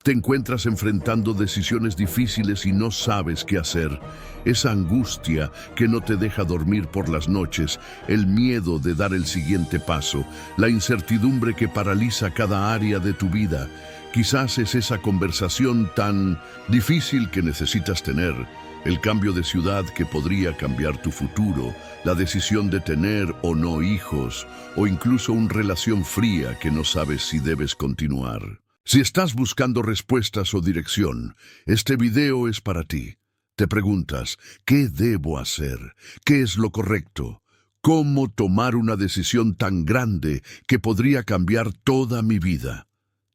Te encuentras enfrentando decisiones difíciles y no sabes qué hacer. Esa angustia que no te deja dormir por las noches, el miedo de dar el siguiente paso, la incertidumbre que paraliza cada área de tu vida. Quizás es esa conversación tan difícil que necesitas tener, el cambio de ciudad que podría cambiar tu futuro, la decisión de tener o no hijos, o incluso una relación fría que no sabes si debes continuar. Si estás buscando respuestas o dirección, este video es para ti. Te preguntas, ¿qué debo hacer? ¿Qué es lo correcto? ¿Cómo tomar una decisión tan grande que podría cambiar toda mi vida?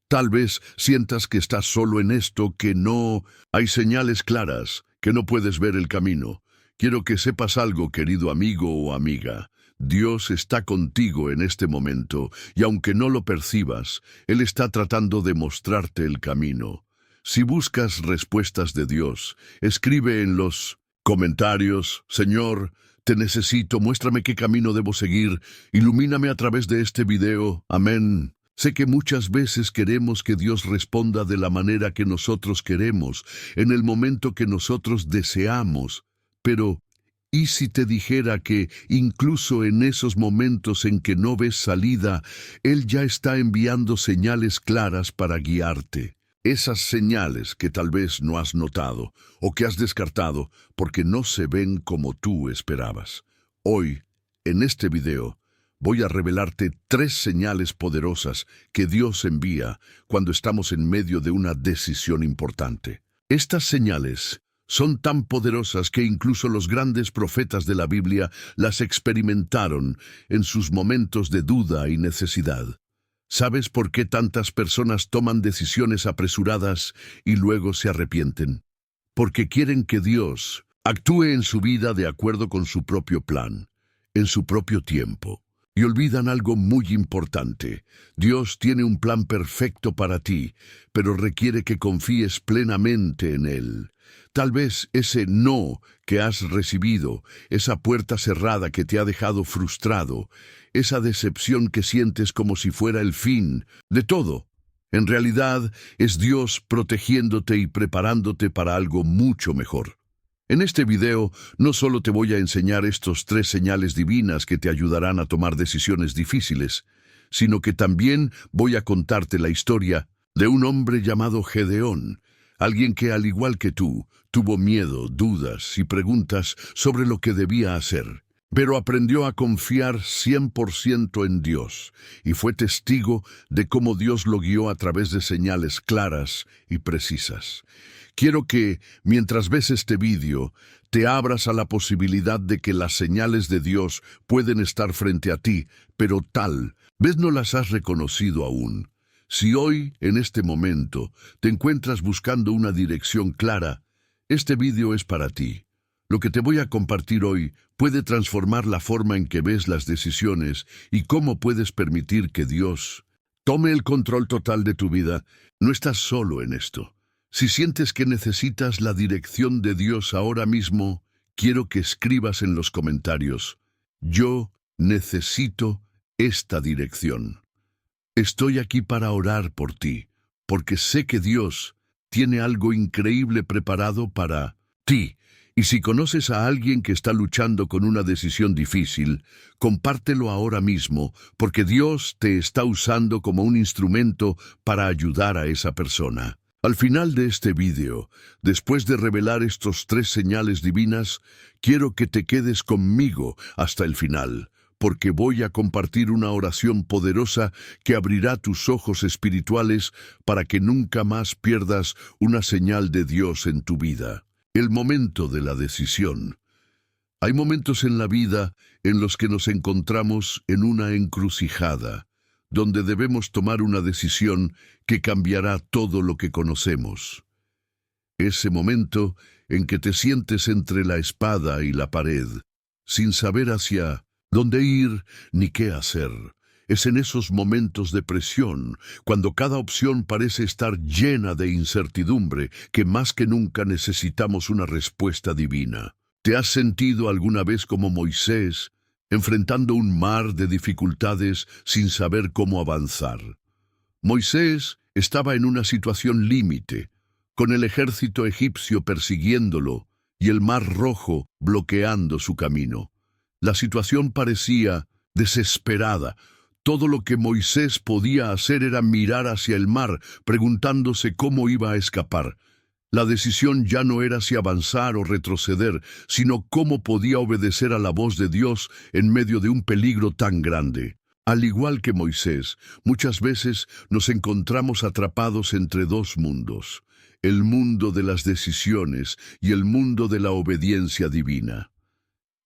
Tal vez sientas que estás solo en esto, que no hay señales claras, que no puedes ver el camino. Quiero que sepas algo, querido amigo o amiga. Dios está contigo en este momento, y aunque no lo percibas, Él está tratando de mostrarte el camino. Si buscas respuestas de Dios, escribe en los comentarios: Señor, te necesito, muéstrame qué camino debo seguir, ilumíname a través de este video. Amén. Sé que muchas veces queremos que Dios responda de la manera que nosotros queremos, en el momento que nosotros deseamos, pero ¿y si te dijera que incluso en esos momentos en que no ves salida, Él ya está enviando señales claras para guiarte? Esas señales que tal vez no has notado o que has descartado porque no se ven como tú esperabas. Hoy, en este video, voy a revelarte 3 señales poderosas que Dios envía cuando estamos en medio de una decisión importante. Estas señales son tan poderosas que incluso los grandes profetas de la Biblia las experimentaron en sus momentos de duda y necesidad. ¿Sabes por qué tantas personas toman decisiones apresuradas y luego se arrepienten? Porque quieren que Dios actúe en su vida de acuerdo con su propio plan, en su propio tiempo. Y olvidan algo muy importante. Dios tiene un plan perfecto para ti, pero requiere que confíes plenamente en Él. Tal vez ese no que has recibido, esa puerta cerrada que te ha dejado frustrado, esa decepción que sientes como si fuera el fin de todo, en realidad es Dios protegiéndote y preparándote para algo mucho mejor. En este video no solo te voy a enseñar estos 3 señales divinas que te ayudarán a tomar decisiones difíciles, sino que también voy a contarte la historia de un hombre llamado Gedeón, alguien que, al igual que tú, tuvo miedo, dudas y preguntas sobre lo que debía hacer, pero aprendió a confiar 100% en Dios y fue testigo de cómo Dios lo guió a través de señales claras y precisas. Quiero que, mientras ves este vídeo, te abras a la posibilidad de que las señales de Dios pueden estar frente a ti, pero tal vez no las has reconocido aún. Si hoy, en este momento, te encuentras buscando una dirección clara, este vídeo es para ti. Lo que te voy a compartir hoy puede transformar la forma en que ves las decisiones y cómo puedes permitir que Dios tome el control total de tu vida. No estás solo en esto. Si sientes que necesitas la dirección de Dios ahora mismo, quiero que escribas en los comentarios: yo necesito esta dirección. Estoy aquí para orar por ti, porque sé que Dios tiene algo increíble preparado para ti. Y si conoces a alguien que está luchando con una decisión difícil, compártelo ahora mismo, porque Dios te está usando como un instrumento para ayudar a esa persona. Al final de este vídeo, después de revelar estos 3 señales divinas, quiero que te quedes conmigo hasta el final, porque voy a compartir una oración poderosa que abrirá tus ojos espirituales para que nunca más pierdas una señal de Dios en tu vida. El momento de la decisión. Hay momentos en la vida en los que nos encontramos en una encrucijada, donde debemos tomar una decisión que cambiará todo lo que conocemos. Ese momento en que te sientes entre la espada y la pared, sin saber hacia dónde ir ni qué hacer. Es en esos momentos de presión, cuando cada opción parece estar llena de incertidumbre, que más que nunca necesitamos una respuesta divina. ¿Te has sentido alguna vez como Moisés, enfrentando un mar de dificultades sin saber cómo avanzar? Moisés estaba en una situación límite, con el ejército egipcio persiguiéndolo y el Mar Rojo bloqueando su camino. La situación parecía desesperada. Todo lo que Moisés podía hacer era mirar hacia el mar, preguntándose cómo iba a escapar. La decisión ya no era si avanzar o retroceder, sino cómo podía obedecer a la voz de Dios en medio de un peligro tan grande. Al igual que Moisés, muchas veces nos encontramos atrapados entre dos mundos, el mundo de las decisiones y el mundo de la obediencia divina.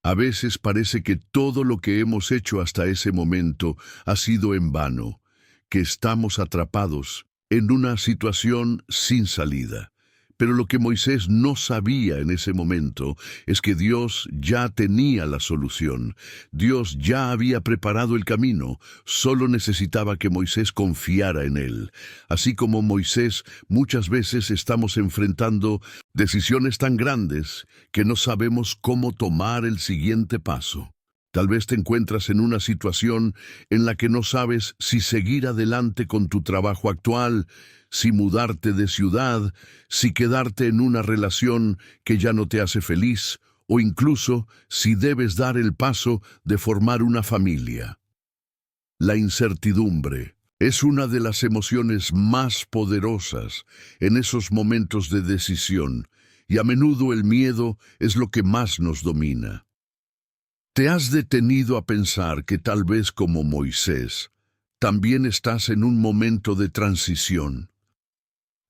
A veces parece que todo lo que hemos hecho hasta ese momento ha sido en vano, que estamos atrapados en una situación sin salida. Pero lo que Moisés no sabía en ese momento es que Dios ya tenía la solución. Dios ya había preparado el camino, solo necesitaba que Moisés confiara en él. Así como Moisés, muchas veces estamos enfrentando decisiones tan grandes que no sabemos cómo tomar el siguiente paso. Tal vez te encuentras en una situación en la que no sabes si seguir adelante con tu trabajo actual, si mudarte de ciudad, si quedarte en una relación que ya no te hace feliz, o incluso si debes dar el paso de formar una familia. La incertidumbre es una de las emociones más poderosas en esos momentos de decisión, y a menudo el miedo es lo que más nos domina. ¿Te has detenido a pensar que tal vez como Moisés, también estás en un momento de transición?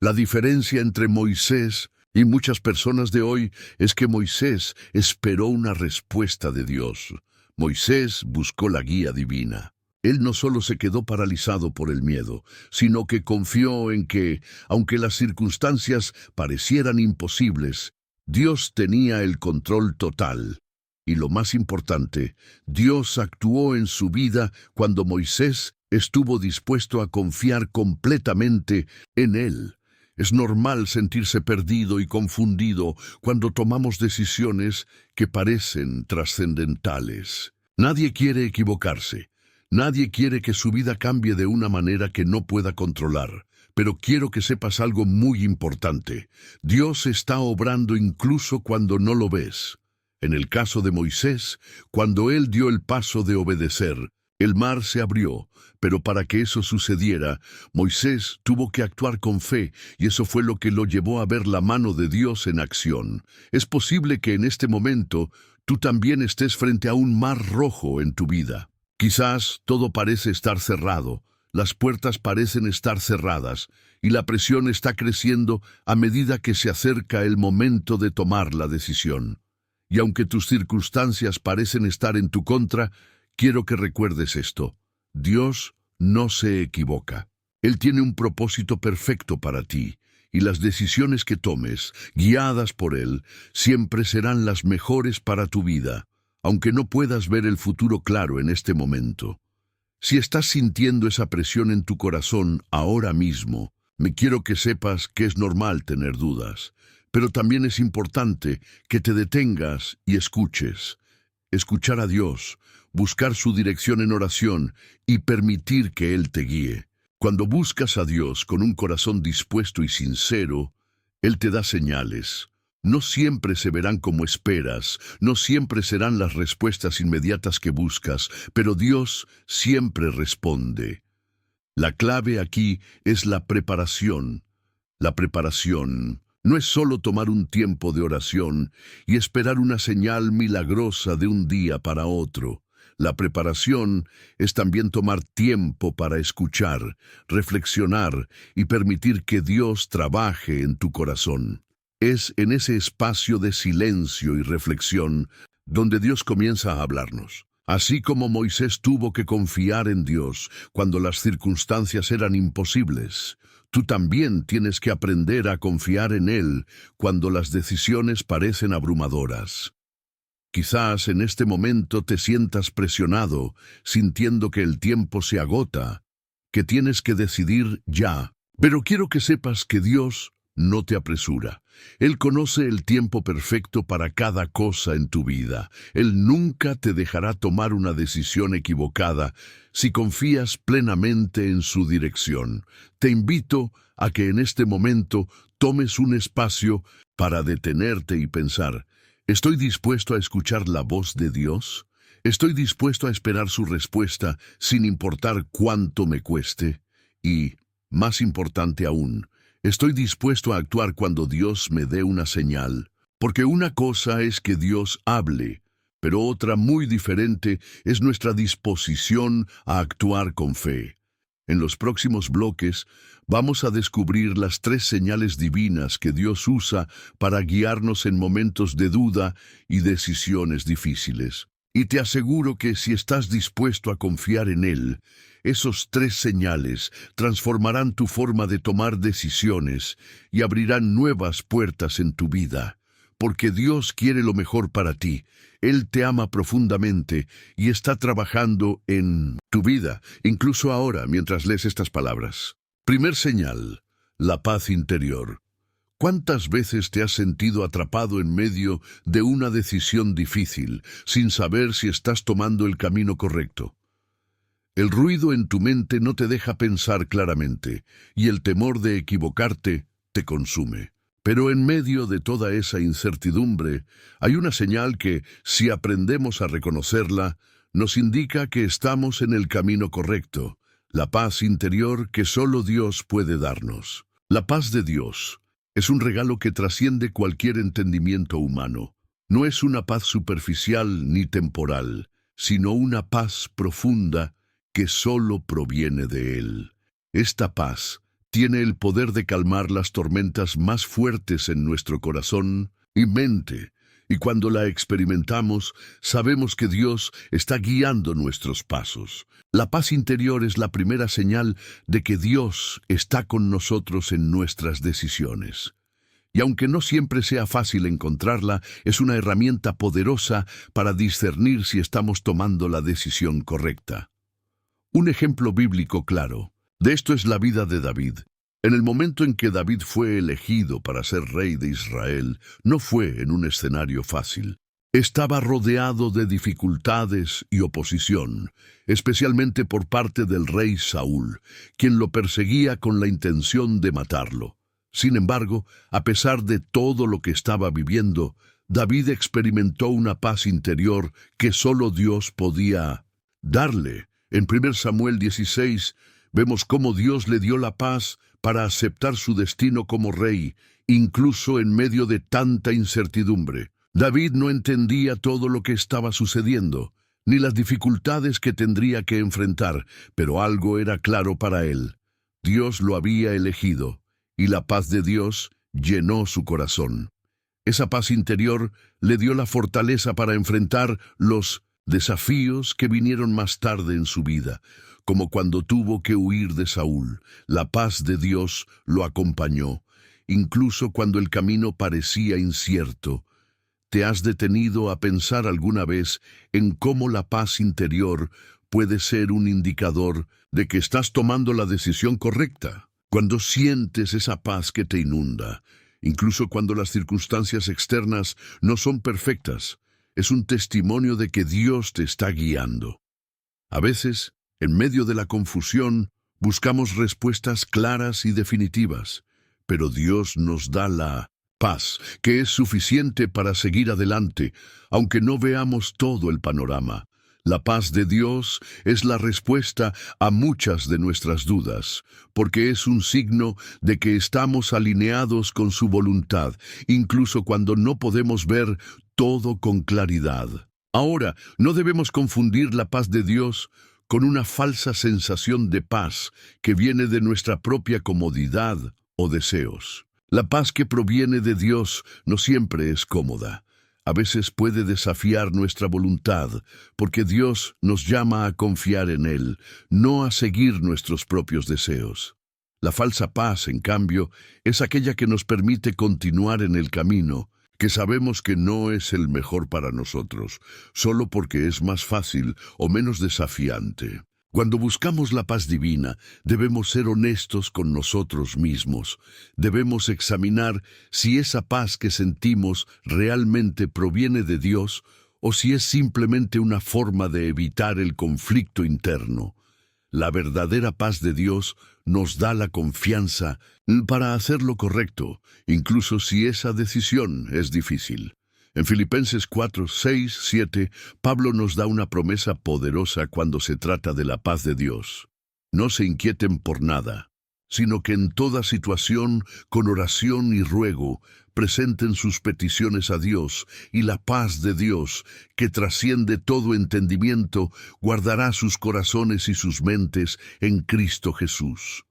La diferencia entre Moisés y muchas personas de hoy es que Moisés esperó una respuesta de Dios. Moisés buscó la guía divina. Él no solo se quedó paralizado por el miedo, sino que confió en que, aunque las circunstancias parecieran imposibles, Dios tenía el control total. Y lo más importante, Dios actuó en su vida cuando Moisés estuvo dispuesto a confiar completamente en Él. Es normal sentirse perdido y confundido cuando tomamos decisiones que parecen trascendentales. Nadie quiere equivocarse. Nadie quiere que su vida cambie de una manera que no pueda controlar. Pero quiero que sepas algo muy importante. Dios está obrando incluso cuando no lo ves. En el caso de Moisés, cuando él dio el paso de obedecer, el mar se abrió, pero para que eso sucediera, Moisés tuvo que actuar con fe, y eso fue lo que lo llevó a ver la mano de Dios en acción. Es posible que en este momento tú también estés frente a un mar rojo en tu vida. Quizás todo parece estar cerrado, las puertas parecen estar cerradas, y la presión está creciendo a medida que se acerca el momento de tomar la decisión. Y aunque tus circunstancias parecen estar en tu contra, quiero que recuerdes esto. Dios no se equivoca. Él tiene un propósito perfecto para ti, y las decisiones que tomes, guiadas por Él, siempre serán las mejores para tu vida, aunque no puedas ver el futuro claro en este momento. Si estás sintiendo esa presión en tu corazón ahora mismo, me quiero que sepas que es normal tener dudas. Pero también es importante que te detengas y escuches. Escuchar a Dios, buscar su dirección en oración y permitir que Él te guíe. Cuando buscas a Dios con un corazón dispuesto y sincero, Él te da señales. No siempre se verán como esperas, no siempre serán las respuestas inmediatas que buscas, pero Dios siempre responde. La clave aquí es la preparación. La preparación no es solo tomar un tiempo de oración y esperar una señal milagrosa de un día para otro. La preparación es también tomar tiempo para escuchar, reflexionar y permitir que Dios trabaje en tu corazón. Es en ese espacio de silencio y reflexión donde Dios comienza a hablarnos. Así como Moisés tuvo que confiar en Dios cuando las circunstancias eran imposibles, tú también tienes que aprender a confiar en Él cuando las decisiones parecen abrumadoras. Quizás en este momento te sientas presionado, sintiendo que el tiempo se agota, que tienes que decidir ya. Pero quiero que sepas que Dios no te apresura. Él conoce el tiempo perfecto para cada cosa en tu vida. Él nunca te dejará tomar una decisión equivocada si confías plenamente en su dirección. Te invito a que en este momento tomes un espacio para detenerte y pensar, ¿estoy dispuesto a escuchar la voz de Dios? ¿Estoy dispuesto a esperar su respuesta sin importar cuánto me cueste? Y, más importante aún, ¿estoy dispuesto a actuar cuando Dios me dé una señal? Porque una cosa es que Dios hable, pero otra muy diferente es nuestra disposición a actuar con fe. En los próximos bloques vamos a descubrir las 3 señales divinas que Dios usa para guiarnos en momentos de duda y decisiones difíciles. Y te aseguro que si estás dispuesto a confiar en Él, esos 3 señales transformarán tu forma de tomar decisiones y abrirán nuevas puertas en tu vida. Porque Dios quiere lo mejor para ti. Él te ama profundamente y está trabajando en tu vida, incluso ahora, mientras lees estas palabras. Primer señal, la paz interior. ¿Cuántas veces te has sentido atrapado en medio de una decisión difícil, sin saber si estás tomando el camino correcto? El ruido en tu mente no te deja pensar claramente, y el temor de equivocarte te consume. Pero en medio de toda esa incertidumbre, hay una señal que, si aprendemos a reconocerla, nos indica que estamos en el camino correcto, la paz interior que solo Dios puede darnos. La paz de Dios es un regalo que trasciende cualquier entendimiento humano. No es una paz superficial ni temporal, sino una paz profunda que solo proviene de Él. Esta paz tiene el poder de calmar las tormentas más fuertes en nuestro corazón y mente, y cuando la experimentamos, sabemos que Dios está guiando nuestros pasos. La paz interior es la primera señal de que Dios está con nosotros en nuestras decisiones. Y aunque no siempre sea fácil encontrarla, es una herramienta poderosa para discernir si estamos tomando la decisión correcta. Un ejemplo bíblico claro de esto es la vida de David. En el momento en que David fue elegido para ser rey de Israel, no fue en un escenario fácil. Estaba rodeado de dificultades y oposición, especialmente por parte del rey Saúl, quien lo perseguía con la intención de matarlo. Sin embargo, a pesar de todo lo que estaba viviendo, David experimentó una paz interior que solo Dios podía darle. En 1 Samuel 16, vemos cómo Dios le dio la paz para aceptar su destino como rey, incluso en medio de tanta incertidumbre. David no entendía todo lo que estaba sucediendo, ni las dificultades que tendría que enfrentar, pero algo era claro para él. Dios lo había elegido, y la paz de Dios llenó su corazón. Esa paz interior le dio la fortaleza para enfrentar los desafíos que vinieron más tarde en su vida, como cuando tuvo que huir de Saúl. La paz de Dios lo acompañó, incluso cuando el camino parecía incierto. ¿Te has detenido a pensar alguna vez en cómo la paz interior puede ser un indicador de que estás tomando la decisión correcta? Cuando sientes esa paz que te inunda, incluso cuando las circunstancias externas no son perfectas, es un testimonio de que Dios te está guiando. A veces, en medio de la confusión, buscamos respuestas claras y definitivas, pero Dios nos da la paz, que es suficiente para seguir adelante, aunque no veamos todo el panorama. La paz de Dios es la respuesta a muchas de nuestras dudas, porque es un signo de que estamos alineados con su voluntad, incluso cuando no podemos ver todo con claridad. Ahora, no debemos confundir la paz de Dios con una falsa sensación de paz que viene de nuestra propia comodidad o deseos. La paz que proviene de Dios no siempre es cómoda. A veces puede desafiar nuestra voluntad, porque Dios nos llama a confiar en Él, no a seguir nuestros propios deseos. La falsa paz, en cambio, es aquella que nos permite continuar en el camino, que sabemos que no es el mejor para nosotros, solo porque es más fácil o menos desafiante. Cuando buscamos la paz divina, debemos ser honestos con nosotros mismos. Debemos examinar si esa paz que sentimos realmente proviene de Dios o si es simplemente una forma de evitar el conflicto interno. La verdadera paz de Dios nos da la confianza para hacer lo correcto, incluso si esa decisión es difícil. En Filipenses 4, 6, 7, Pablo nos da una promesa poderosa cuando se trata de la paz de Dios. No se inquieten por nada, sino que en toda situación, con oración y ruego, presenten sus peticiones a Dios, y la paz de Dios, que trasciende todo entendimiento, guardará sus corazones y sus mentes en Cristo Jesús.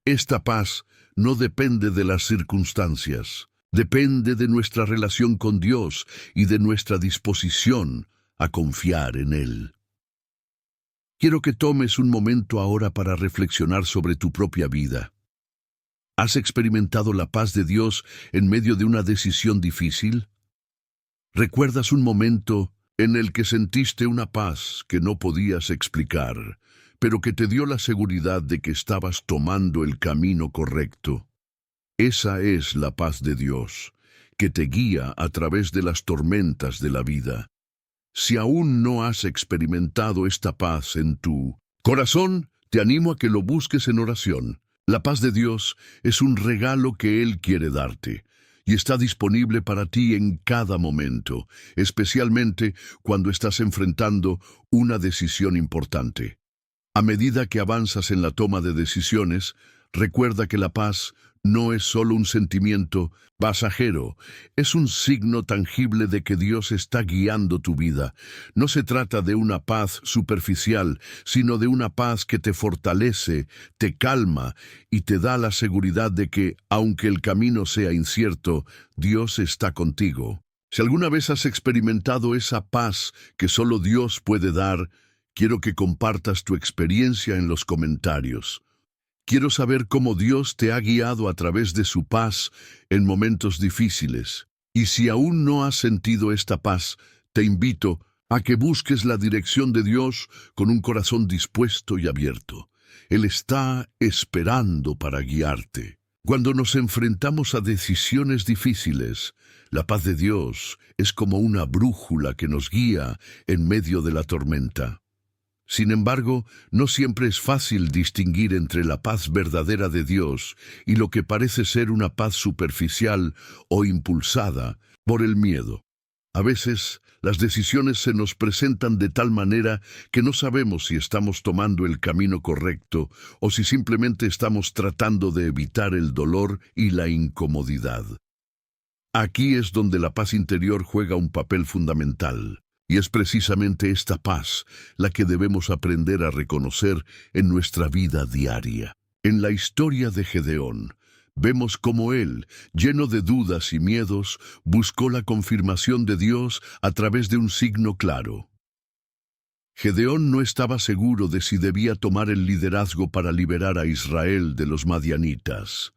Esta paz no depende de las circunstancias. Depende de nuestra relación con Dios y de nuestra disposición a confiar en Él. Quiero que tomes un momento ahora para reflexionar sobre tu propia vida. ¿Has experimentado la paz de Dios en medio de una decisión difícil? ¿Recuerdas un momento en el que sentiste una paz que no podías explicar, pero que te dio la seguridad de que estabas tomando el camino correcto? Esa es la paz de Dios, que te guía a través de las tormentas de la vida. Si aún no has experimentado esta paz en tu corazón, te animo a que lo busques en oración. La paz de Dios es un regalo que Él quiere darte, y está disponible para ti en cada momento, especialmente cuando estás enfrentando una decisión importante. A medida que avanzas en la toma de decisiones, recuerda que la paz no es solo un sentimiento pasajero, es un signo tangible de que Dios está guiando tu vida. No se trata de una paz superficial, sino de una paz que te fortalece, te calma y te da la seguridad de que, aunque el camino sea incierto, Dios está contigo. Si alguna vez has experimentado esa paz que solo Dios puede dar, quiero que compartas tu experiencia en los comentarios. Quiero saber cómo Dios te ha guiado a través de su paz en momentos difíciles. Y si aún no has sentido esta paz, te invito a que busques la dirección de Dios con un corazón dispuesto y abierto. Él está esperando para guiarte. Cuando nos enfrentamos a decisiones difíciles, la paz de Dios es como una brújula que nos guía en medio de la tormenta. Sin embargo, no siempre es fácil distinguir entre la paz verdadera de Dios y lo que parece ser una paz superficial o impulsada por el miedo. A veces, las decisiones se nos presentan de tal manera que no sabemos si estamos tomando el camino correcto o si simplemente estamos tratando de evitar el dolor y la incomodidad. Aquí es donde la paz interior juega un papel fundamental. Y es precisamente esta paz la que debemos aprender a reconocer en nuestra vida diaria. En la historia de Gedeón, vemos cómo él, lleno de dudas y miedos, buscó la confirmación de Dios a través de un signo claro. Gedeón no estaba seguro de si debía tomar el liderazgo para liberar a Israel de los madianitas.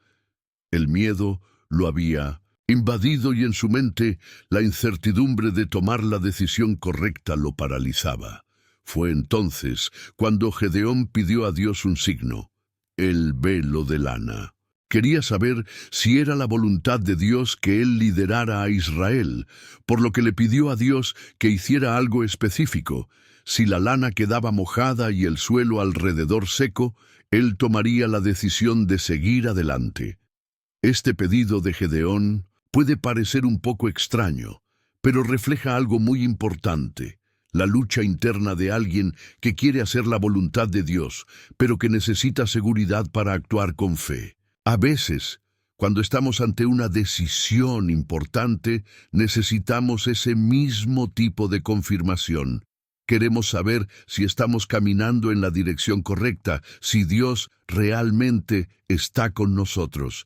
El miedo lo había invadido y en su mente la incertidumbre de tomar la decisión correcta lo paralizaba. Fue entonces cuando Gedeón pidió a Dios un signo, el velo de lana. Quería saber si era la voluntad de Dios que él liderara a Israel, por lo que le pidió a Dios que hiciera algo específico. Si la lana quedaba mojada y el suelo alrededor seco, él tomaría la decisión de seguir adelante. Este pedido de Gedeón puede parecer un poco extraño, pero refleja algo muy importante, la lucha interna de alguien que quiere hacer la voluntad de Dios, pero que necesita seguridad para actuar con fe. A veces, cuando estamos ante una decisión importante, necesitamos ese mismo tipo de confirmación. Queremos saber si estamos caminando en la dirección correcta, si Dios realmente está con nosotros.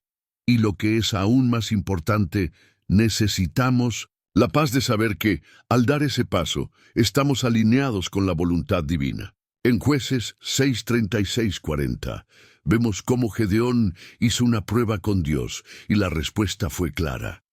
Y lo que es aún más importante, necesitamos la paz de saber que, al dar ese paso, estamos alineados con la voluntad divina. En Jueces 6:36-40, vemos cómo Gedeón hizo una prueba con Dios, y la respuesta fue clara.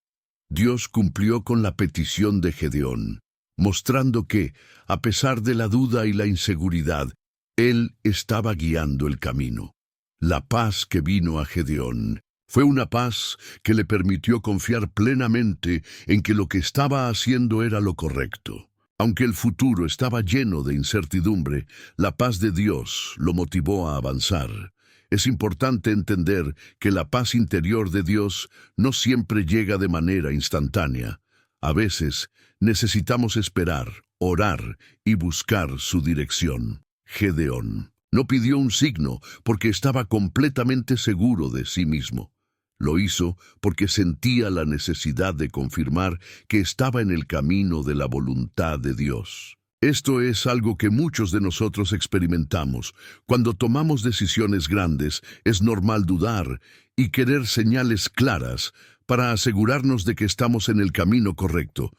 Dios cumplió con la petición de Gedeón, mostrando que, a pesar de la duda y la inseguridad, Él estaba guiando el camino. La paz que vino a Gedeón fue una paz que le permitió confiar plenamente en que lo que estaba haciendo era lo correcto. Aunque el futuro estaba lleno de incertidumbre, la paz de Dios lo motivó a avanzar. Es importante entender que la paz interior de Dios no siempre llega de manera instantánea. A veces necesitamos esperar, orar y buscar su dirección. Gedeón no pidió un signo porque estaba completamente seguro de sí mismo. Lo hizo porque sentía la necesidad de confirmar que estaba en el camino de la voluntad de Dios. Esto es algo que muchos de nosotros experimentamos. Cuando tomamos decisiones grandes, es normal dudar y querer señales claras para asegurarnos de que estamos en el camino correcto.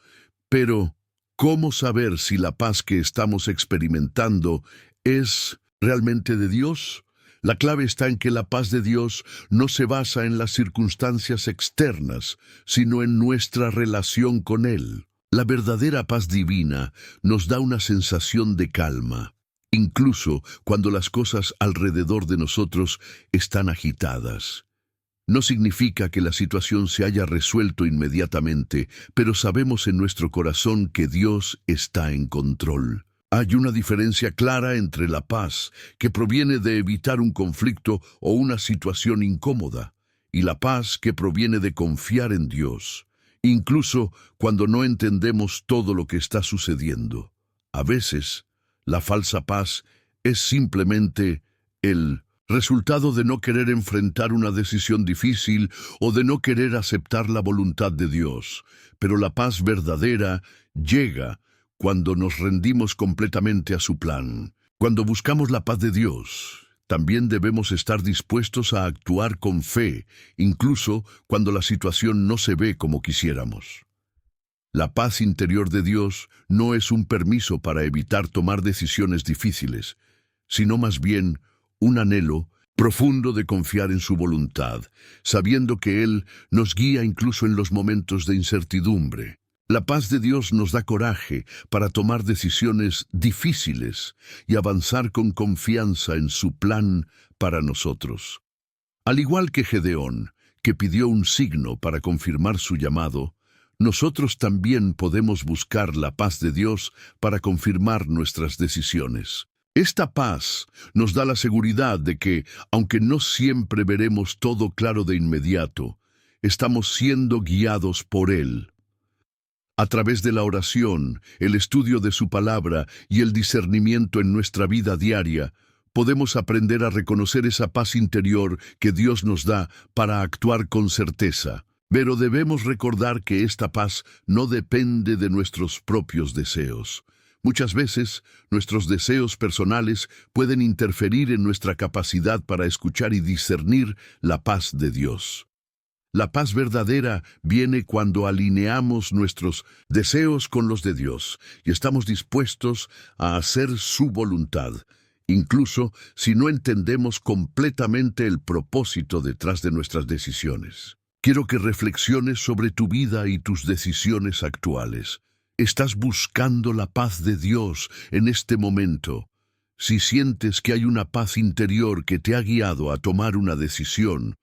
Pero, ¿cómo saber si la paz que estamos experimentando es realmente de Dios? La clave está en que la paz de Dios no se basa en las circunstancias externas, sino en nuestra relación con Él. La verdadera paz divina nos da una sensación de calma, incluso cuando las cosas alrededor de nosotros están agitadas. No significa que la situación se haya resuelto inmediatamente, pero sabemos en nuestro corazón que Dios está en control. Hay una diferencia clara entre la paz, que proviene de evitar un conflicto o una situación incómoda, y la paz que proviene de confiar en Dios, incluso cuando no entendemos todo lo que está sucediendo. A veces, la falsa paz es simplemente el resultado de no querer enfrentar una decisión difícil o de no querer aceptar la voluntad de Dios. Pero la paz verdadera llega cuando nos rendimos completamente a su plan. Cuando buscamos la paz de Dios, también debemos estar dispuestos a actuar con fe, incluso cuando la situación no se ve como quisiéramos. La paz interior de Dios no es un permiso para evitar tomar decisiones difíciles, sino más bien un anhelo profundo de confiar en su voluntad, sabiendo que Él nos guía incluso en los momentos de incertidumbre. La paz de Dios nos da coraje para tomar decisiones difíciles y avanzar con confianza en su plan para nosotros. Al igual que Gedeón, que pidió un signo para confirmar su llamado, nosotros también podemos buscar la paz de Dios para confirmar nuestras decisiones. Esta paz nos da la seguridad de que, aunque no siempre veremos todo claro de inmediato, estamos siendo guiados por Él. A través de la oración, el estudio de su palabra y el discernimiento en nuestra vida diaria, podemos aprender a reconocer esa paz interior que Dios nos da para actuar con certeza. Pero debemos recordar que esta paz no depende de nuestros propios deseos. Muchas veces, nuestros deseos personales pueden interferir en nuestra capacidad para escuchar y discernir la paz de Dios. La paz verdadera viene cuando alineamos nuestros deseos con los de Dios y estamos dispuestos a hacer su voluntad, incluso si no entendemos completamente el propósito detrás de nuestras decisiones. Quiero que reflexiones sobre tu vida y tus decisiones actuales. ¿Estás buscando la paz de Dios en este momento? Si sientes que hay una paz interior que te ha guiado a tomar una decisión,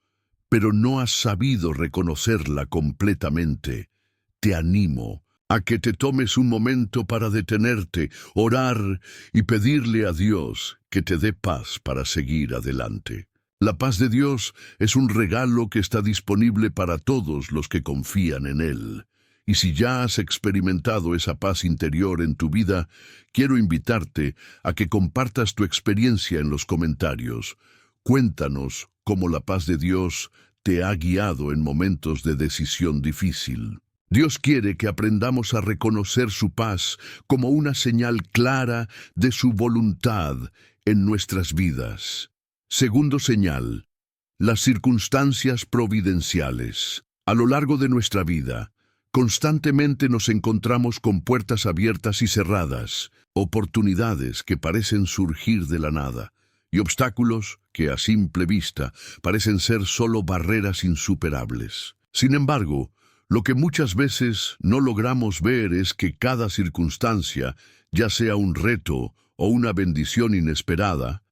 pero no has sabido reconocerla completamente, te animo a que te tomes un momento para detenerte, orar y pedirle a Dios que te dé paz para seguir adelante. La paz de Dios es un regalo que está disponible para todos los que confían en Él. Y si ya has experimentado esa paz interior en tu vida, quiero invitarte a que compartas tu experiencia en los comentarios. Cuéntanos cómo la paz de Dios te ha guiado en momentos de decisión difícil. Dios quiere que aprendamos a reconocer su paz como una señal clara de su voluntad en nuestras vidas. Segundo señal, las circunstancias providenciales. A lo largo de nuestra vida, constantemente nos encontramos con puertas abiertas y cerradas, oportunidades que parecen surgir de la nada, y obstáculos que a simple vista parecen ser solo barreras insuperables. Sin embargo, lo que muchas veces no logramos ver es que cada circunstancia, ya sea un reto o una bendición inesperada,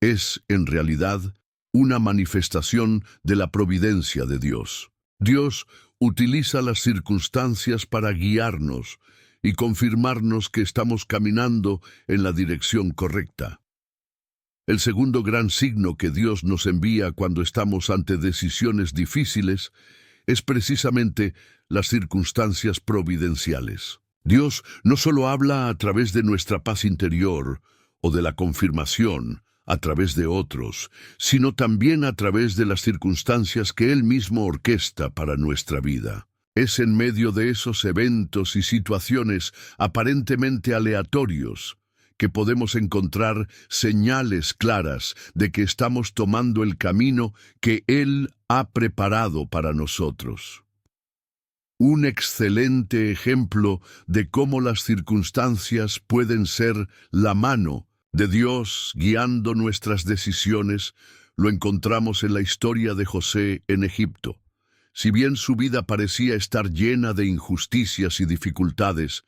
es, en realidad, una manifestación de la providencia de Dios. Dios utiliza las circunstancias para guiarnos y confirmarnos que estamos caminando en la dirección correcta. El segundo gran signo que Dios nos envía cuando estamos ante decisiones difíciles es precisamente las circunstancias providenciales. Dios no solo habla a través de nuestra paz interior o de la confirmación a través de otros, sino también a través de las circunstancias que Él mismo orquesta para nuestra vida. Es en medio de esos eventos y situaciones aparentemente aleatorios que podemos encontrar señales claras de que estamos tomando el camino que Él ha preparado para nosotros. Un excelente ejemplo de cómo las circunstancias pueden ser la mano de Dios guiando nuestras decisiones lo encontramos en la historia de José en Egipto. Si bien su vida parecía estar llena de injusticias y dificultades,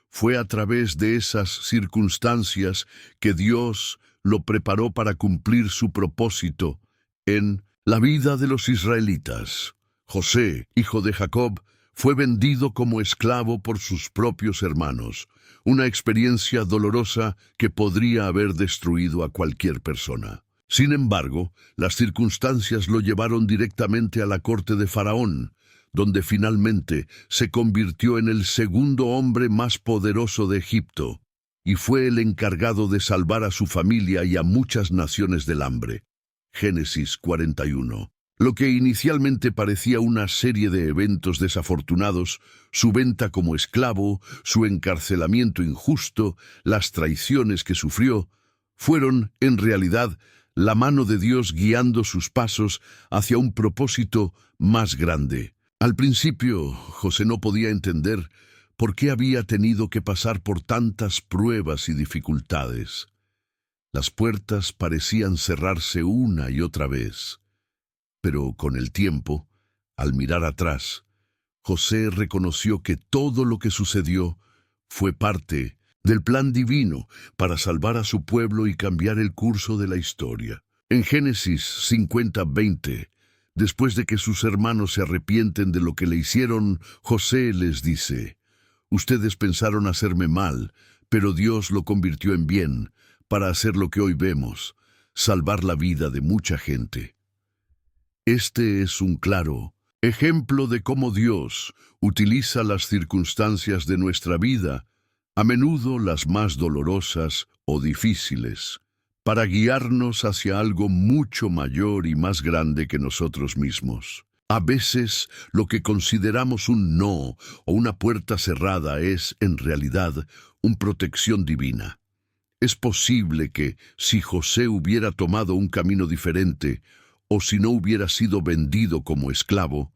fue a través de esas circunstancias que Dios lo preparó para cumplir su propósito en la vida de los israelitas. José, hijo de Jacob, fue vendido como esclavo por sus propios hermanos, una experiencia dolorosa que podría haber destruido a cualquier persona. Sin embargo, las circunstancias lo llevaron directamente a la corte de Faraón, donde finalmente se convirtió en el segundo hombre más poderoso de Egipto, y fue el encargado de salvar a su familia y a muchas naciones del hambre. Génesis 41. Lo que inicialmente parecía una serie de eventos desafortunados, su venta como esclavo, su encarcelamiento injusto, las traiciones que sufrió, fueron, en realidad, la mano de Dios guiando sus pasos hacia un propósito más grande. Al principio, José no podía entender por qué había tenido que pasar por tantas pruebas y dificultades. Las puertas parecían cerrarse una y otra vez. Pero con el tiempo, al mirar atrás, José reconoció que todo lo que sucedió fue parte del plan divino para salvar a su pueblo y cambiar el curso de la historia. En Génesis 50:20, después de que sus hermanos se arrepienten de lo que le hicieron, José les dice: «Ustedes pensaron hacerme mal, pero Dios lo convirtió en bien, para hacer lo que hoy vemos, salvar la vida de mucha gente». Este es un claro ejemplo de cómo Dios utiliza las circunstancias de nuestra vida, a menudo las más dolorosas o difíciles, para guiarnos hacia algo mucho mayor y más grande que nosotros mismos. A veces, lo que consideramos un no o una puerta cerrada es, en realidad, una protección divina. Es posible que, si José hubiera tomado un camino diferente, o si no hubiera sido vendido como esclavo,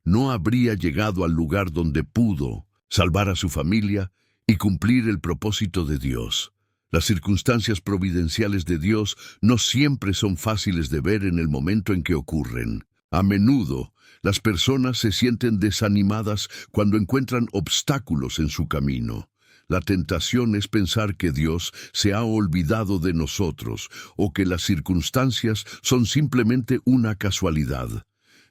no habría llegado al lugar donde pudo salvar a su familia y cumplir el propósito de Dios. Las circunstancias providenciales de Dios no siempre son fáciles de ver en el momento en que ocurren. A menudo, las personas se sienten desanimadas cuando encuentran obstáculos en su camino. La tentación es pensar que Dios se ha olvidado de nosotros o que las circunstancias son simplemente una casualidad.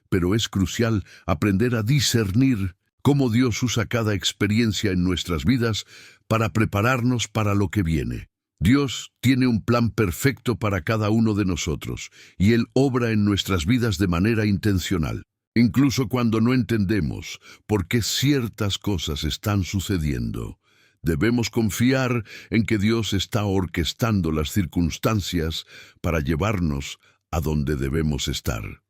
Pero es crucial aprender a discernir cómo Dios usa cada experiencia en nuestras vidas para prepararnos para lo que viene. Dios tiene un plan perfecto para cada uno de nosotros y Él obra en nuestras vidas de manera intencional. Incluso cuando no entendemos por qué ciertas cosas están sucediendo, debemos confiar en que Dios está orquestando las circunstancias para llevarnos a donde debemos estar.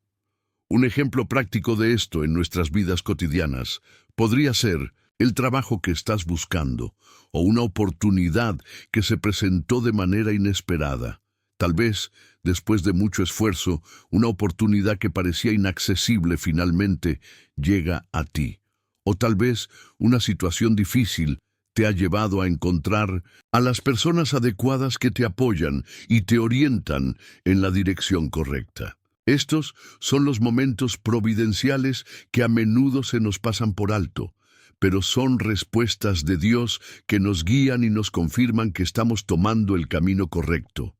Un ejemplo práctico de esto en nuestras vidas cotidianas podría ser el trabajo que estás buscando o una oportunidad que se presentó de manera inesperada. Tal vez, después de mucho esfuerzo, una oportunidad que parecía inaccesible finalmente llega a ti. O tal vez una situación difícil te ha llevado a encontrar a las personas adecuadas que te apoyan y te orientan en la dirección correcta. Estos son los momentos providenciales que a menudo se nos pasan por alto, pero son respuestas de Dios que nos guían y nos confirman que estamos tomando el camino correcto.